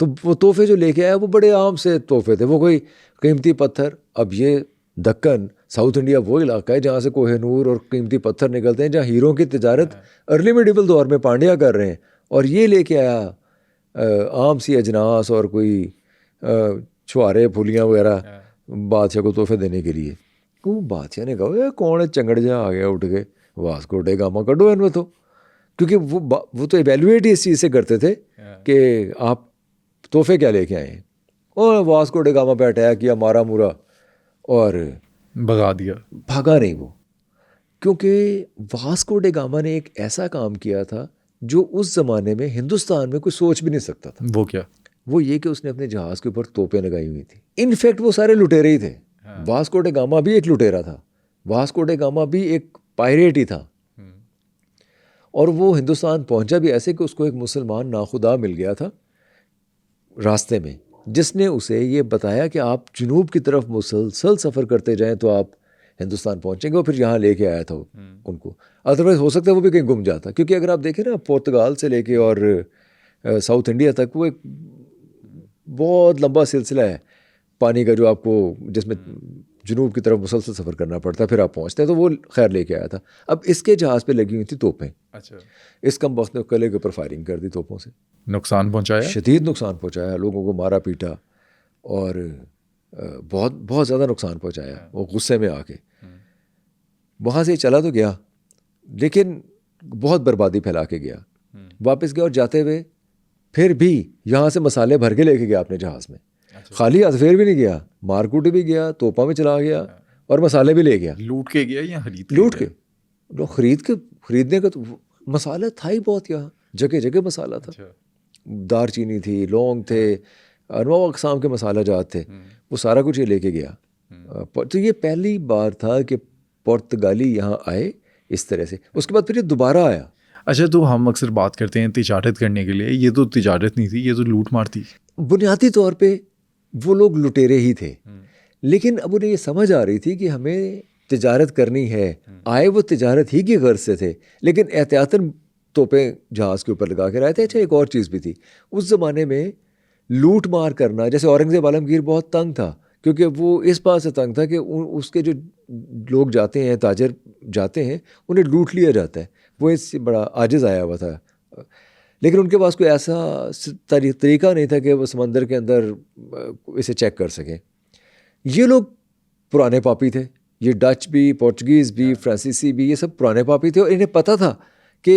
तो वो तोहफे जो लेके आया वो बड़े आम से तोहफे थे, वो कोई कीमती पत्थर। अब ये दक्कन साउथ इंडिया वो इलाका है जहाँ से कोहिनूर और कीमती पत्थर निकलते हैं, जहाँ हीरों की तिजारत अर्ली मिडिवल दौर में पांड्या कर रहे हैं, और ये लेके आया आम सी अजनास और कोई छुआरे फुलियाँ वगैरह बादशाह को तोहफे देने के लिए। वो बादशाह ने कहा कौन है चंगड़ जा आ गया उठ के, वास्को डे गामा कड्डो इनमें तो, क्योंकि वो तो एवेल्यूएट ही इस चीज़ से करते थे कि आप तोहफे क्या लेके आए हैं। और वास्को डे गामा पे अटैक किया, मारा मुरा और भगा दिया। भागा नहीं वो। क्योंकि वास्को डे गामा ने एक ऐसा काम किया था जो उस ज़माने में हिंदुस्तान में कोई सोच भी नहीं सकता था। वो क्या? वो ये कि उसने अपने जहाज़ के ऊपर तोपें लगाई हुई थी। इनफैक्ट वो सारे लुटेरे ही थे। वास्को डे गामा भी एक लुटेरा था, वास्को डे गामा भी एक पायरेट ही था। और वो हिंदुस्तान पहुंचा भी ऐसे कि उसको एक मुसलमान नाखुदा मिल गया था रास्ते में, जिसने उसे ये बताया कि आप जुनूब की तरफ मुसलसल सफ़र करते जाएं तो आप हिंदुस्तान पहुंचेंगे। और फिर यहाँ लेके आया था उनको। अदरवाइज हो सकता है वो भी कहीं गुम जाता, क्योंकि अगर आप देखें ना पुर्तगाल से लेके और साउथ इंडिया तक वो एक बहुत लंबा सिलसिला है पानी का, जो आपको जिसमें जुनूब की तरफ मुसलसल सफ़र करना पड़ता है, फिर आप पहुंचते हैं। तो वो खैर लेके आया था। अब इसके जहाज़ पे लगी हुई थी तोपें। अच्छा। इस कम वक्त ने किले के ऊपर फायरिंग कर दी तोपों से, नुकसान पहुंचाया? शदीद नुकसान पहुंचाया, लोगों को मारा पीटा और बहुत बहुत ज़्यादा नुकसान पहुंचाया। वो गुस्से में आके वहाँ से चला तो गया, लेकिन बहुत बर्बादी फैला के गया। वापस गया और जाते हुए फिर भी यहाँ से मसाले भर के लेके गया अपने जहाज़ में। खाली हाथ फिर भी नहीं गया, मारकूट भी गया, तोपा में चला गया और मसाले भी ले गया। लूट के गया या खरीद लूट के? लोग खरीदने का तो मसाला था ही बहुत, यहाँ जगह जगह मसाला था। दारचीनी थी, लौंग थे, अनवा अक़साम के मसाला जात थे, वो सारा कुछ ये लेके गया। तो ये पहली बार था कि पुर्तगाली यहाँ आए इस तरह से। उसके बाद फिर ये दोबारा आया। अच्छा, तो हम अक्सर बात करते हैं तिजारत करने के लिए, ये तो तिजारत नहीं थी, ये तो लूट मार थी। बुनियादी तौर पे वो लोग लुटेरे ही थे, लेकिन अब उन्हें ये समझ आ रही थी कि हमें तिजारत करनी है। आए वो तिजारत ही की गर्ज से थे, लेकिन एहतियातन तोपें जहाज़ के ऊपर लगा के आए थे। अच्छा, एक और चीज़ भी थी उस ज़माने में, लूट मार करना। जैसे औरंगज़ेब आलमगीर बहुत तंग था, क्योंकि वो इस बात से तंग था कि उसके जो लोग जाते हैं, ताजर जाते हैं, उन्हें लूट लिया जाता है। वो इससे बड़ा आजिज़ आया हुआ था, लेकिन उनके पास कोई ऐसा तरीका नहीं था कि वो समंदर के अंदर इसे चेक कर सकें। ये लोग पुराने पापी थे, ये डच भी, पोर्चुगीज़ भी, फ्रांसीसी भी, ये सब पुराने पापी थे और इन्हें पता था कि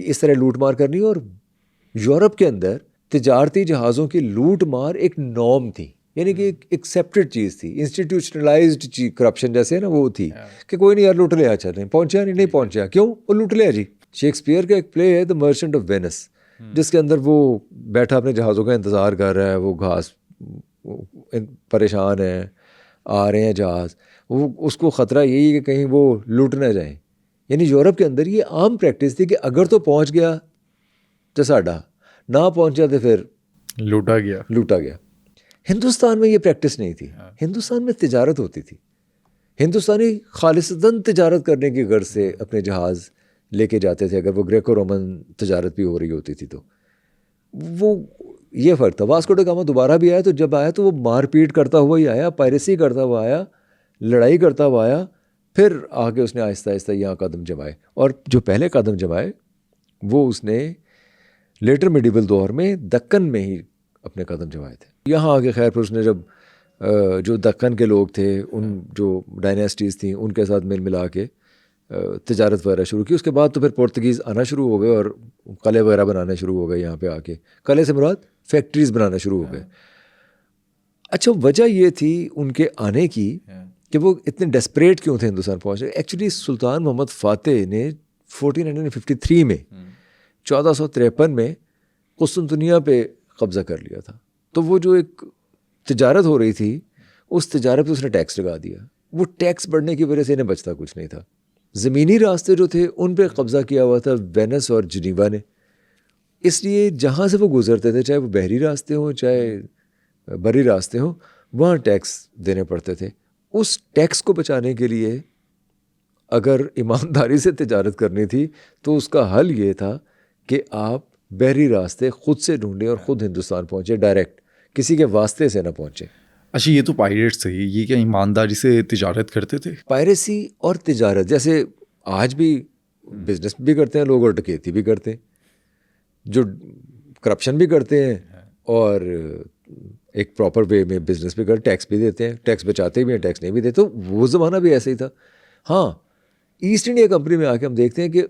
इस तरह लूट मार करनी। और यूरोप के अंदर तिजारती जहाज़ों की लूट मार एक नॉर्म थी, यानी कि एक एक्सेप्टेड चीज़ थी। इंस्टीट्यूशनलाइज्ड करप्शन जैसे है ना, वो थी कि कोई नहीं यार लूट ले, अच्छा नहीं पहुंचा, नहीं पहुंचा, क्यों, वो लूट लिया जी। शेक्सपियर का एक प्ले है द मर्चेंट ऑफ वेनिस, जिसके अंदर वो बैठा अपने जहाज़ों का इंतज़ार कर रहा है, वो घास परेशान है, आ रहे हैं जहाज़, वो उसको ख़तरा यही है कि कहीं वो लूट ना जाए। यानी यूरोप के अंदर ये आम प्रैक्टिस थी कि अगर तो पहुंच गया तो साडा, ना पहुंचा तो फिर लूटा गया। हिंदुस्तान में ये प्रैक्टिस नहीं थी। हिंदुस्तान में तिजारत होती थी। हिंदुस्तानी खालिसतन तिजारत करने की गर्ज से अपने जहाज़ लेके जाते थे, अगर वो ग्रेको रोमन तिजारत भी हो रही होती थी तो। वो ये फ़र्क था। वास्को डा गामा दोबारा भी आया, तो जब आया तो वो मारपीट करता हुआ ही आया, पायरेसी करता हुआ आया, लड़ाई करता हुआ आया। फिर आके उसने आहिस्ता आहिस्ता यहाँ कदम जमाए, और जो पहले कदम जमाए वो उसने लेटर मिडिवल दौर में दक्कन में ही अपने कदम जमाए थे। यहाँ आके खैर फिर उसने जब जो दक्कन के लोग थे, उन जो डायनेस्टीज़ थी, उनके साथ मिल मिला के तिजारत वगैरह शुरू की। उसके बाद तो फिर पुर्तगीज़ आना शुरू हो गए और कले वगैरह बनाने शुरू हो गए यहाँ पे आके। कले से मुराद फैक्ट्रीज़ बनाना शुरू हो गए। अच्छा, वजह ये थी उनके आने की कि वो इतने डेस्परेट क्यों थे हिंदुस्तान पहुँचे। एक्चुअली सुल्तान मोहम्मद फ़ातेह ने 1453 में 1453 में कुस्तुनतुनिया पे कब्ज़ा कर लिया था। तो वो जो एक तिजारत हो रही थी, उस तिजारत पे उसने टैक्स लगा दिया। वो टैक्स बढ़ने की वजह से इन्हें बचता कुछ नहीं था। ज़मीनी रास्ते जो थे उन पे कब्ज़ा किया हुआ था वेनिस और जिनीवा ने, इसलिए जहाँ से वो गुजरते थे, चाहे वो बहरी रास्ते हों चाहे बरी रास्ते हों, वहाँ टैक्स देने पड़ते थे। उस टैक्स को बचाने के लिए अगर ईमानदारी से तिजारत करनी थी तो उसका हल ये था कि आप बहरी रास्ते खुद से ढूंढें और ख़ुद हिंदुस्तान पहुँचे, डायरेक्ट, किसी के वास्ते से ना पहुँचे। अच्छा, ये तो पायरेट्स थे, ये क्या ईमानदारी से तिजारत करते थे? पायरेसी और तिजारत जैसे आज भी बिजनेस भी करते हैं लोग और डकैती भी करते हैं, जो करप्शन भी करते हैं और एक प्रॉपर वे में बिजनेस भी करते, टैक्स भी देते हैं, टैक्स बचाते भी हैं, टैक्स नहीं भी देते। तो वो ज़माना भी ऐसे ही था। हाँ, ईस्ट इंडिया कंपनी में आके हम देखते हैं कि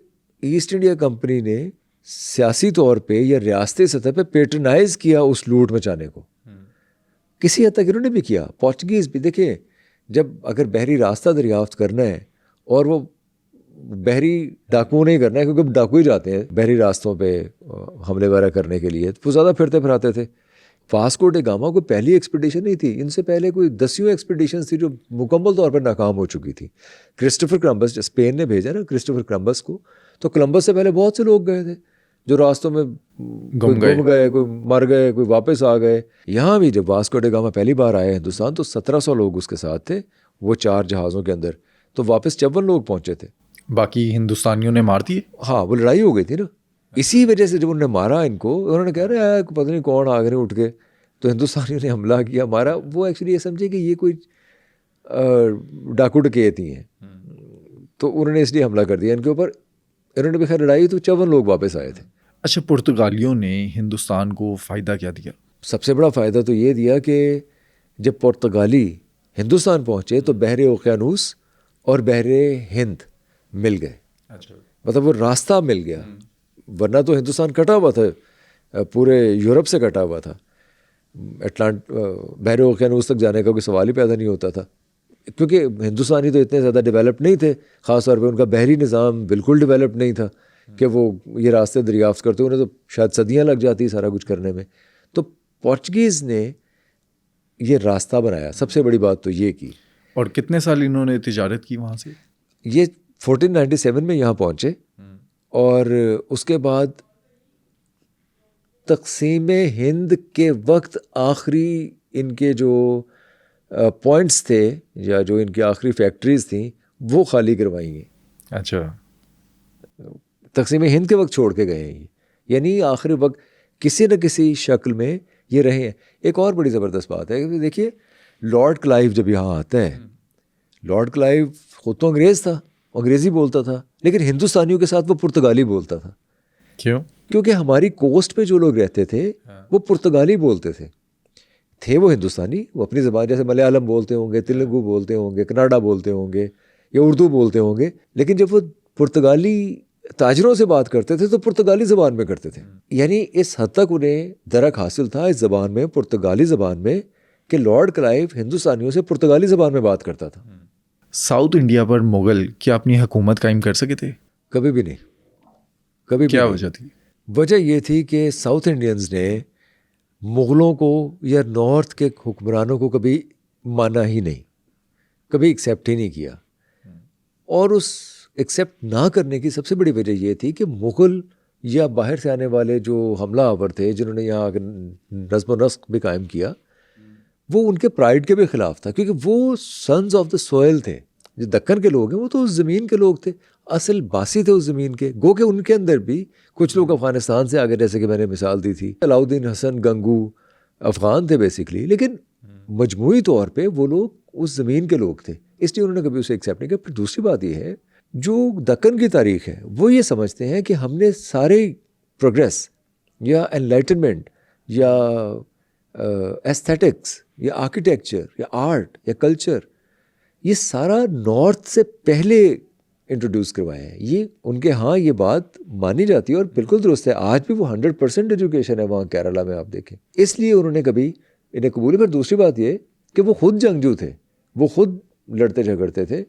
ईस्ट इंडिया कंपनी ने सियासी तौर पे या रियासती सतह पे पेट्रनाइज किया उस लूट मचाने को। किसी हद तक इन्होंने भी किया। पोर्चुगीज़ भी देखिए, जब अगर बहरी रास्ता दरियाफ्त करना है और वो बहरी डाकुओं नहीं करना है, क्योंकि अब डाकू ही जाते हैं बहरी रास्तों पे हमले वगैरह करने के लिए, तो वो ज़्यादा फिरते फिराते थे। वास्को डे गामा कोई पहली एक्सपीडिशन नहीं थी, इनसे पहले कोई 10वीं एक्सपीडिशन थी जो मुकम्मल तौर पर नाकाम हो चुकी थी। क्रिस्टोफर कोलंबस, स्पेन ने भेजा ना क्रिस्टोफर कोलंबस को, तो कोलंबस से पहले बहुत से लोग गए थे जो रास्तों में गुम गए, कोई मर गए, कोई वापस आ गए। यहाँ भी जब वास्को डे गामा पहली बार आए हिंदुस्तान तो 1700 लोग उसके साथ थे, वो 4 जहाज़ों के अंदर, तो वापस 54 लोग पहुंचे थे। बाकी हिंदुस्तानियों ने मार दिए। हाँ, वो लड़ाई हो गई थी ना, इसी वजह से जब उन्होंने मारा इनको, उन्होंने कह रहे हैं पता नहीं कौन आ गए उठ के, तो हिंदुस्तानियों ने हमला किया, मारा। वो एक्चुअली ये समझे कि ये कोई डाकू डकैत ही हैं, तो उन्होंने इसलिए हमला कर दिया इनके ऊपर। इन्होंने भी खैर लड़ाई, तो 54 लोग वापस आए थे। अच्छा, पुर्तगालियों ने हिंदुस्तान को फ़ायदा क्या दिया? सबसे बड़ा फ़ायदा तो ये दिया कि जब पुर्तगाली हिंदुस्तान पहुँचे तो बहरे ओकियानूस और बहरे हिंद मिल गए। अच्छा, मतलब वो रास्ता मिल गया, वरना तो हिंदुस्तान कटा हुआ था, पूरे यूरोप से कटा हुआ था। बहरे ओकियानूस तक जाने का कोई सवाल ही पैदा नहीं होता था, क्योंकि हिंदुस्तानी तो इतने ज़्यादा डेवलप नहीं थे, ख़ास तौर पे उनका बहरी निज़ाम बिल्कुल डेवलप नहीं था कि वो ये रास्ते दरियाफ्त करते। उन्हें तो शायद सदियाँ लग जाती सारा कुछ करने में। तो पोर्चुगीज़ ने ये रास्ता बनाया, सबसे बड़ी बात तो ये की। और कितने साल इन्होंने तिजारत की वहाँ से? ये 1497 में यहाँ पहुँचे, और उसके बाद तक़सीम हिंद के वक्त आखिरी इनके जो पॉइंट्स थे या जो इनकी आखिरी फैक्ट्रीज थी वो खाली करवाई हैं। अच्छा, तक़सीम हिंद के वक्त छोड़ के गए हैं ये, यानी आखिरी वक्त किसी न किसी शक्ल में ये रहे हैं। एक और बड़ी ज़बरदस्त बात है कि देखिए, लॉर्ड क्लाइव जब यहाँ आता है, लॉर्ड क्लाइव खुद तो अंग्रेज़ था, अंग्रेज़ी बोलता था, लेकिन हिंदुस्तानियों के साथ वो पुर्तगाली बोलता था। क्यों? क्योंकि हमारी कोस्ट पे जो लोग रहते थे वो पुर्तगाली बोलते थे वो हिंदुस्तानी, वो अपनी ज़बान, जैसे मलयालम बोलते होंगे, तेलुगु बोलते होंगे, कन्नाडा बोलते होंगे या उर्दू बोलते होंगे, लेकिन जब वो पुर्तगाली ताजरों से बात करते थे तो पुर्तगाली ज़बान में करते थे। यानी इस हद तक उन्हें दरक हासिल था इस ज़बान में, पुर्तगाली ज़बान में, कि लॉर्ड क्लाइव हिंदुस्तानियों से पुर्तगाली ज़बान में बात करता था। साउथ इंडिया पर मुग़ल क्या अपनी हुकूमत कायम कर सके थे? कभी भी नहीं, कभी भी क्या नहीं। वजह थी? वजह ये थी कि साउथ इंडियंस ने मुग़लों को या नॉर्थ के हुक्मरानों को कभी माना ही नहीं, कभी एक्सेप्ट ही नहीं किया। और उस एक्सेप्ट ना करने की सबसे बड़ी वजह ये थी कि मुग़ल या बाहर से आने वाले जो हमला आवर थे, जिन्होंने यहाँ नज़्म व नस्क भी कायम किया, वो उनके प्राइड के भी ख़िलाफ़ था, क्योंकि वो सन्स ऑफ द सोयल थे। जो दक्कन के लोग हैं वो तो उस ज़मीन के लोग थे, असल बासी थे उस ज़मीन के। गो के उनके अंदर भी कुछ लोग अफ़गानिस्तान से आ गए, जैसे कि मैंने मिसाल दी थी, अलाउद्दीन हसन गंगू अफ़गान थे बेसिकली, लेकिन मजमूई तौर पे वो लोग उस ज़मीन के लोग थे, इसलिए उन्होंने कभी उसे एक्सेप्ट नहीं किया। फिर दूसरी बात ये है, जो दक्कन की तारीख़ है वो ये समझते हैं कि हमने सारे प्रोग्रेस या एनलाइटनमेंट या एस्थेटिक्स या आर्किटेक्चर या आर्ट या कल्चर, ये सारा नॉर्थ से पहले इंट्रोड्यूस करवाया है। ये उनके यहाँ ये बात मानी जाती है और बिल्कुल दुरुस्त है। आज भी वो 100% एजुकेशन है वहाँ केरला में, आप देखें। इसलिए उन्होंने कभी इन्हें कबूल। फिर दूसरी बात ये कि वो खुद जंगजू थे, वो खुद लड़ते झगड़ते थे।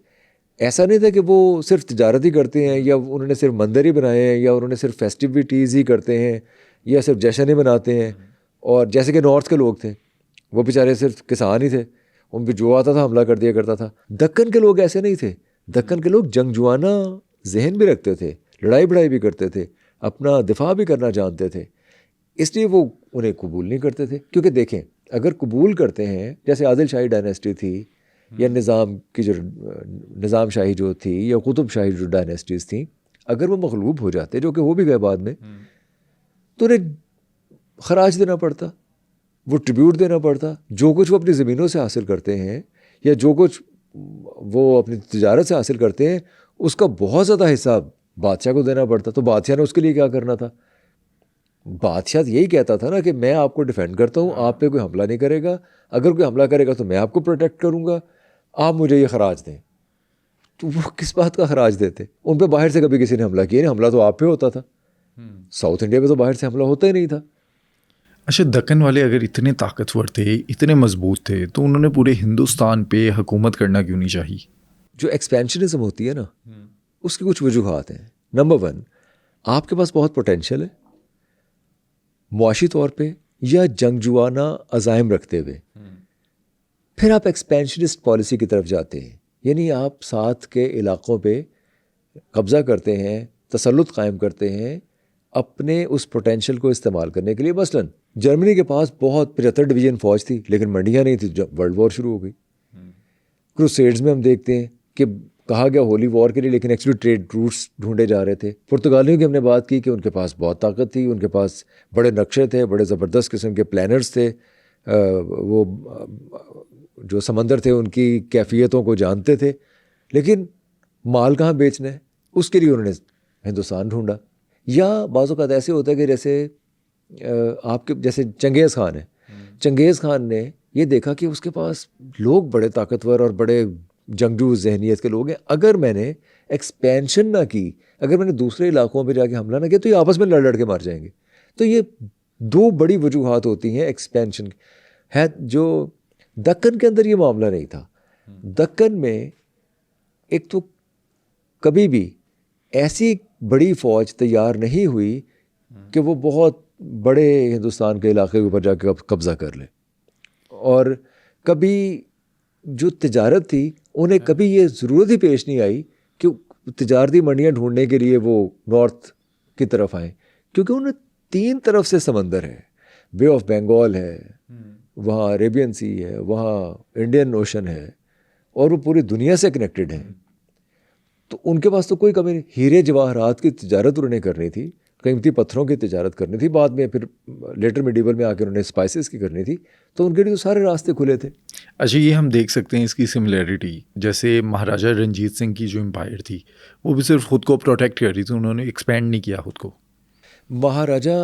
ऐसा नहीं था कि वो सिर्फ तिजारत ही करते हैं या उन्होंने सिर्फ मंदिर ही बनाए हैं या उन्होंने सिर्फ फेस्टिविटीज़ ही करते हैं या सिर्फ जश्न ही मनाते हैं। और जैसे कि नॉर्थ के लोग थे, वो बेचारे सिर्फ किसान ही थे, उन पर जो आता था हमला कर दिया करता था। दक्कन के लोग ऐसे नहीं थे। दक्कन के लोग जंगजुआना जहन भी रखते थे, लड़ाई बड़ाई भी करते थे, अपना दिफा भी करना जानते थे। इसलिए वो उन्हें कबूल नहीं करते थे। क्योंकि देखें, अगर कबूल करते हैं, जैसे आदिल शाही डायनेस्टी थी या निज़ाम की जो निज़ाम शाही जो थी या कुतुब शाही जो डायनेस्टीज़ थी, अगर वो मगलूब हो जाते, जो कि हो भी गए बाद में, तो उन्हें खराज देना पड़ता, वो ट्रिब्यूट देना पड़ता। जो कुछ वो अपनी ज़मीनों से हासिल करते हैं या जो कुछ वो अपनी तिजारत से हासिल करते हैं, उसका बहुत ज़्यादा हिस्सा बादशाह को देना पड़ता। तो बादशाह ने उसके लिए क्या करना था? बादशाह यही कहता था ना कि मैं आपको डिफेंड करता हूँ, आप पे कोई हमला नहीं करेगा, अगर कोई हमला करेगा तो मैं आपको प्रोटेक्ट करूँगा, आप मुझे ये खराज दें। तो वो किस बात का खराज देते? उन पे बाहर से कभी किसी ने हमला किया नहीं, हमला तो आप पे होता था। साउथ इंडिया में तो बाहर से हमला होता ही नहीं था। अच्छा, दक्कन वाले अगर इतने ताकतवर थे, इतने मजबूत थे, तो उन्होंने पूरे हिंदुस्तान पे हुकूमत करना क्यों नहीं चाहिए? जो एक्सपेंशनिज्म होती है ना, उसकी कुछ वजूहात हैं। नंबर 1, आपके पास बहुत पोटेंशियल है मुआशी तौर पे या जंगजुआना अज़ाइम रखते हुए, फिर आप एक्सपेंशनिस्ट पॉलिसी की तरफ जाते हैं, यानी आप साथ के इलाकों पे कब्ज़ा करते हैं, तसल्लुत कायम करते हैं अपने उस पोटेंशियल को इस्तेमाल करने के लिए। मसलन जर्मनी के पास बहुत 75 डिवीज़न फ़ौज थी, लेकिन मंडियाँ नहीं थी, जब वर्ल्ड वॉर शुरू हो गई। क्रूसेड्स में हम देखते हैं कि कहा गया होली वॉर के लिए, लेकिन एक्चुअली ट्रेड रूट्स ढूंढे जा रहे थे। पुर्तगालियों की हमने बात की कि उनके पास बहुत ताकत थी, उनके पास बड़े नक्शे थे, बड़े ज़बरदस्त किस्म के प्लानर्स थे, वो जो समंदर थे उनकी कैफियतों को जानते थे, लेकिन माल कहाँ बेचना है उसके लिए उन्होंने हिंदुस्तान ढूंढा। या बाज़ औक़ात ऐसे होता है कि जैसे आपके जैसे चंगेज़ खान है, चंगेज़ खान ने ये देखा कि उसके पास लोग बड़े ताकतवर और बड़े जंगजू जहनीत के लोग हैं, अगर मैंने एक्सपेंशन ना की, अगर मैंने दूसरे इलाकों पे जाके हमला ना किया तो ये आपस में लड़ के मर जाएंगे। तो ये 2 बड़ी वजूहात होती हैं एक्सपेंशन है। जो दक्कन के अंदर ये मामला नहीं था। दक्कन में एक तो कभी भी ऐसी बड़ी फ़ौज तैयार नहीं हुई कि वो बहुत बड़े हिंदुस्तान के इलाके के ऊपर जाके कब्ज़ा कर ले, और कभी जो तिजारत थी उन्हें कभी ये ज़रूरत ही पेश नहीं आई कि तिजारती मंडियाँ ढूंढने के लिए वो नॉर्थ की तरफ आएँ, क्योंकि उन्हें 3 तरफ से समंदर है। बे ऑफ बंगाल है, वहाँ अरेबियन सी है, वहाँ इंडियन ओशन है, और वो पूरी दुनिया से कनेक्टेड हैं। तो उनके पास तो कोई कमी नहीं। हीरे जवाहरात की तिजारत उन्होंने करनी थी, कीमती पत्थरों की तिजारत करनी थी, बाद में फिर लेटर मिडीवल में आकर उन्हें स्पाइसेस की करनी थी, तो उनके लिए तो सारे रास्ते खुले थे। अच्छा, ये हम देख सकते हैं इसकी सिमिलैरिटी, जैसे महाराजा रंजीत सिंह की जो एम्पायर थी वो भी सिर्फ खुद को प्रोटेक्ट कर रही थी, उन्होंने एक्सपेंड नहीं किया खुद को। महाराजा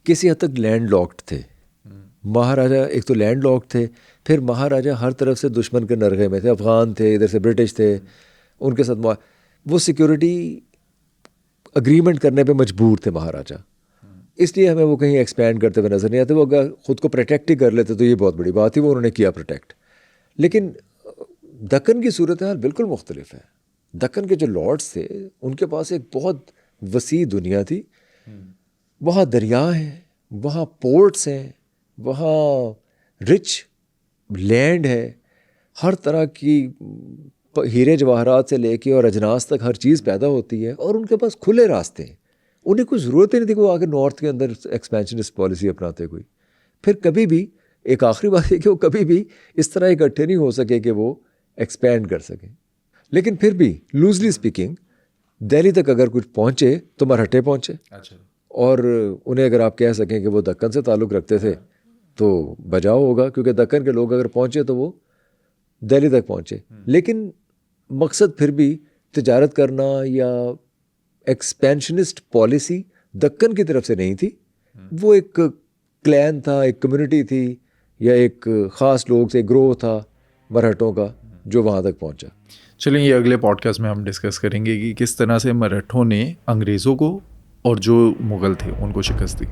किसी हद तक लैंड लॉक्ड थे। महाराजा एक तो लैंड लॉक्ड थे, फिर महाराजा हर तरफ से दुश्मन के नरगे में थे, अफ़गान थे, इधर से ब्रिटिश थे, उनके साथ वो सिक्योरिटी अग्रीमेंट करने पे मजबूर थे महाराजा, इसलिए हमें वो कहीं एक्सपैंड करते हुए नज़र नहीं आते। वो अगर ख़ुद को प्रोटेक्ट ही कर लेते तो ये बहुत बड़ी बात थी, वो उन्होंने किया प्रोटेक्ट। लेकिन दक्कन की सूरत हाल बिल्कुल मुख्तलिफ है। दक्कन के जो लॉर्ड्स थे उनके पास एक बहुत वसी दुनिया थी, वहाँ दरिया हैं, वहाँ पोर्ट्स हैं, वहाँ रिच लैंड है, हर तरह की हीरे जवाहरात से लेके और अजनास तक हर चीज़ पैदा होती है, और उनके पास खुले रास्ते हैं। उन्हें कोई ज़रूरत ही नहीं थी कि वो आगे नॉर्थ के अंदर एक्सपेंशनिस्ट पॉलिसी अपनाते कोई। फिर कभी भी एक आखिरी बात है कि वो कभी भी इस तरह इकट्ठे नहीं हो सके कि वो एक्सपैंड कर सकें। लेकिन फिर भी लूजली स्पीकिंग दिल्ली तक अगर कुछ पहुँचे तो मराठे पहुँचे। अच्छा। और उन्हें अगर आप कह सकें कि वो दक्कन से ताल्लुक़ रखते थे तो बचाव होगा, क्योंकि दक्कन के लोग अगर पहुँचे तो वो दिल्ली तक पहुँचे। लेकिन मकसद फिर भी तिजारत करना या एक्सपेंशनिस्ट पॉलिसी दक्कन की तरफ से नहीं थी। वो एक क्लैन था, एक कम्युनिटी थी, या एक ख़ास लोग से ग्रोह था मराठों का जो वहाँ तक पहुँचा। चलें, ये अगले पॉडकास्ट में हम डिस्कस करेंगे कि किस तरह से मराठों ने अंग्रेज़ों को और जो मुग़ल थे उनको शिकस्त दी।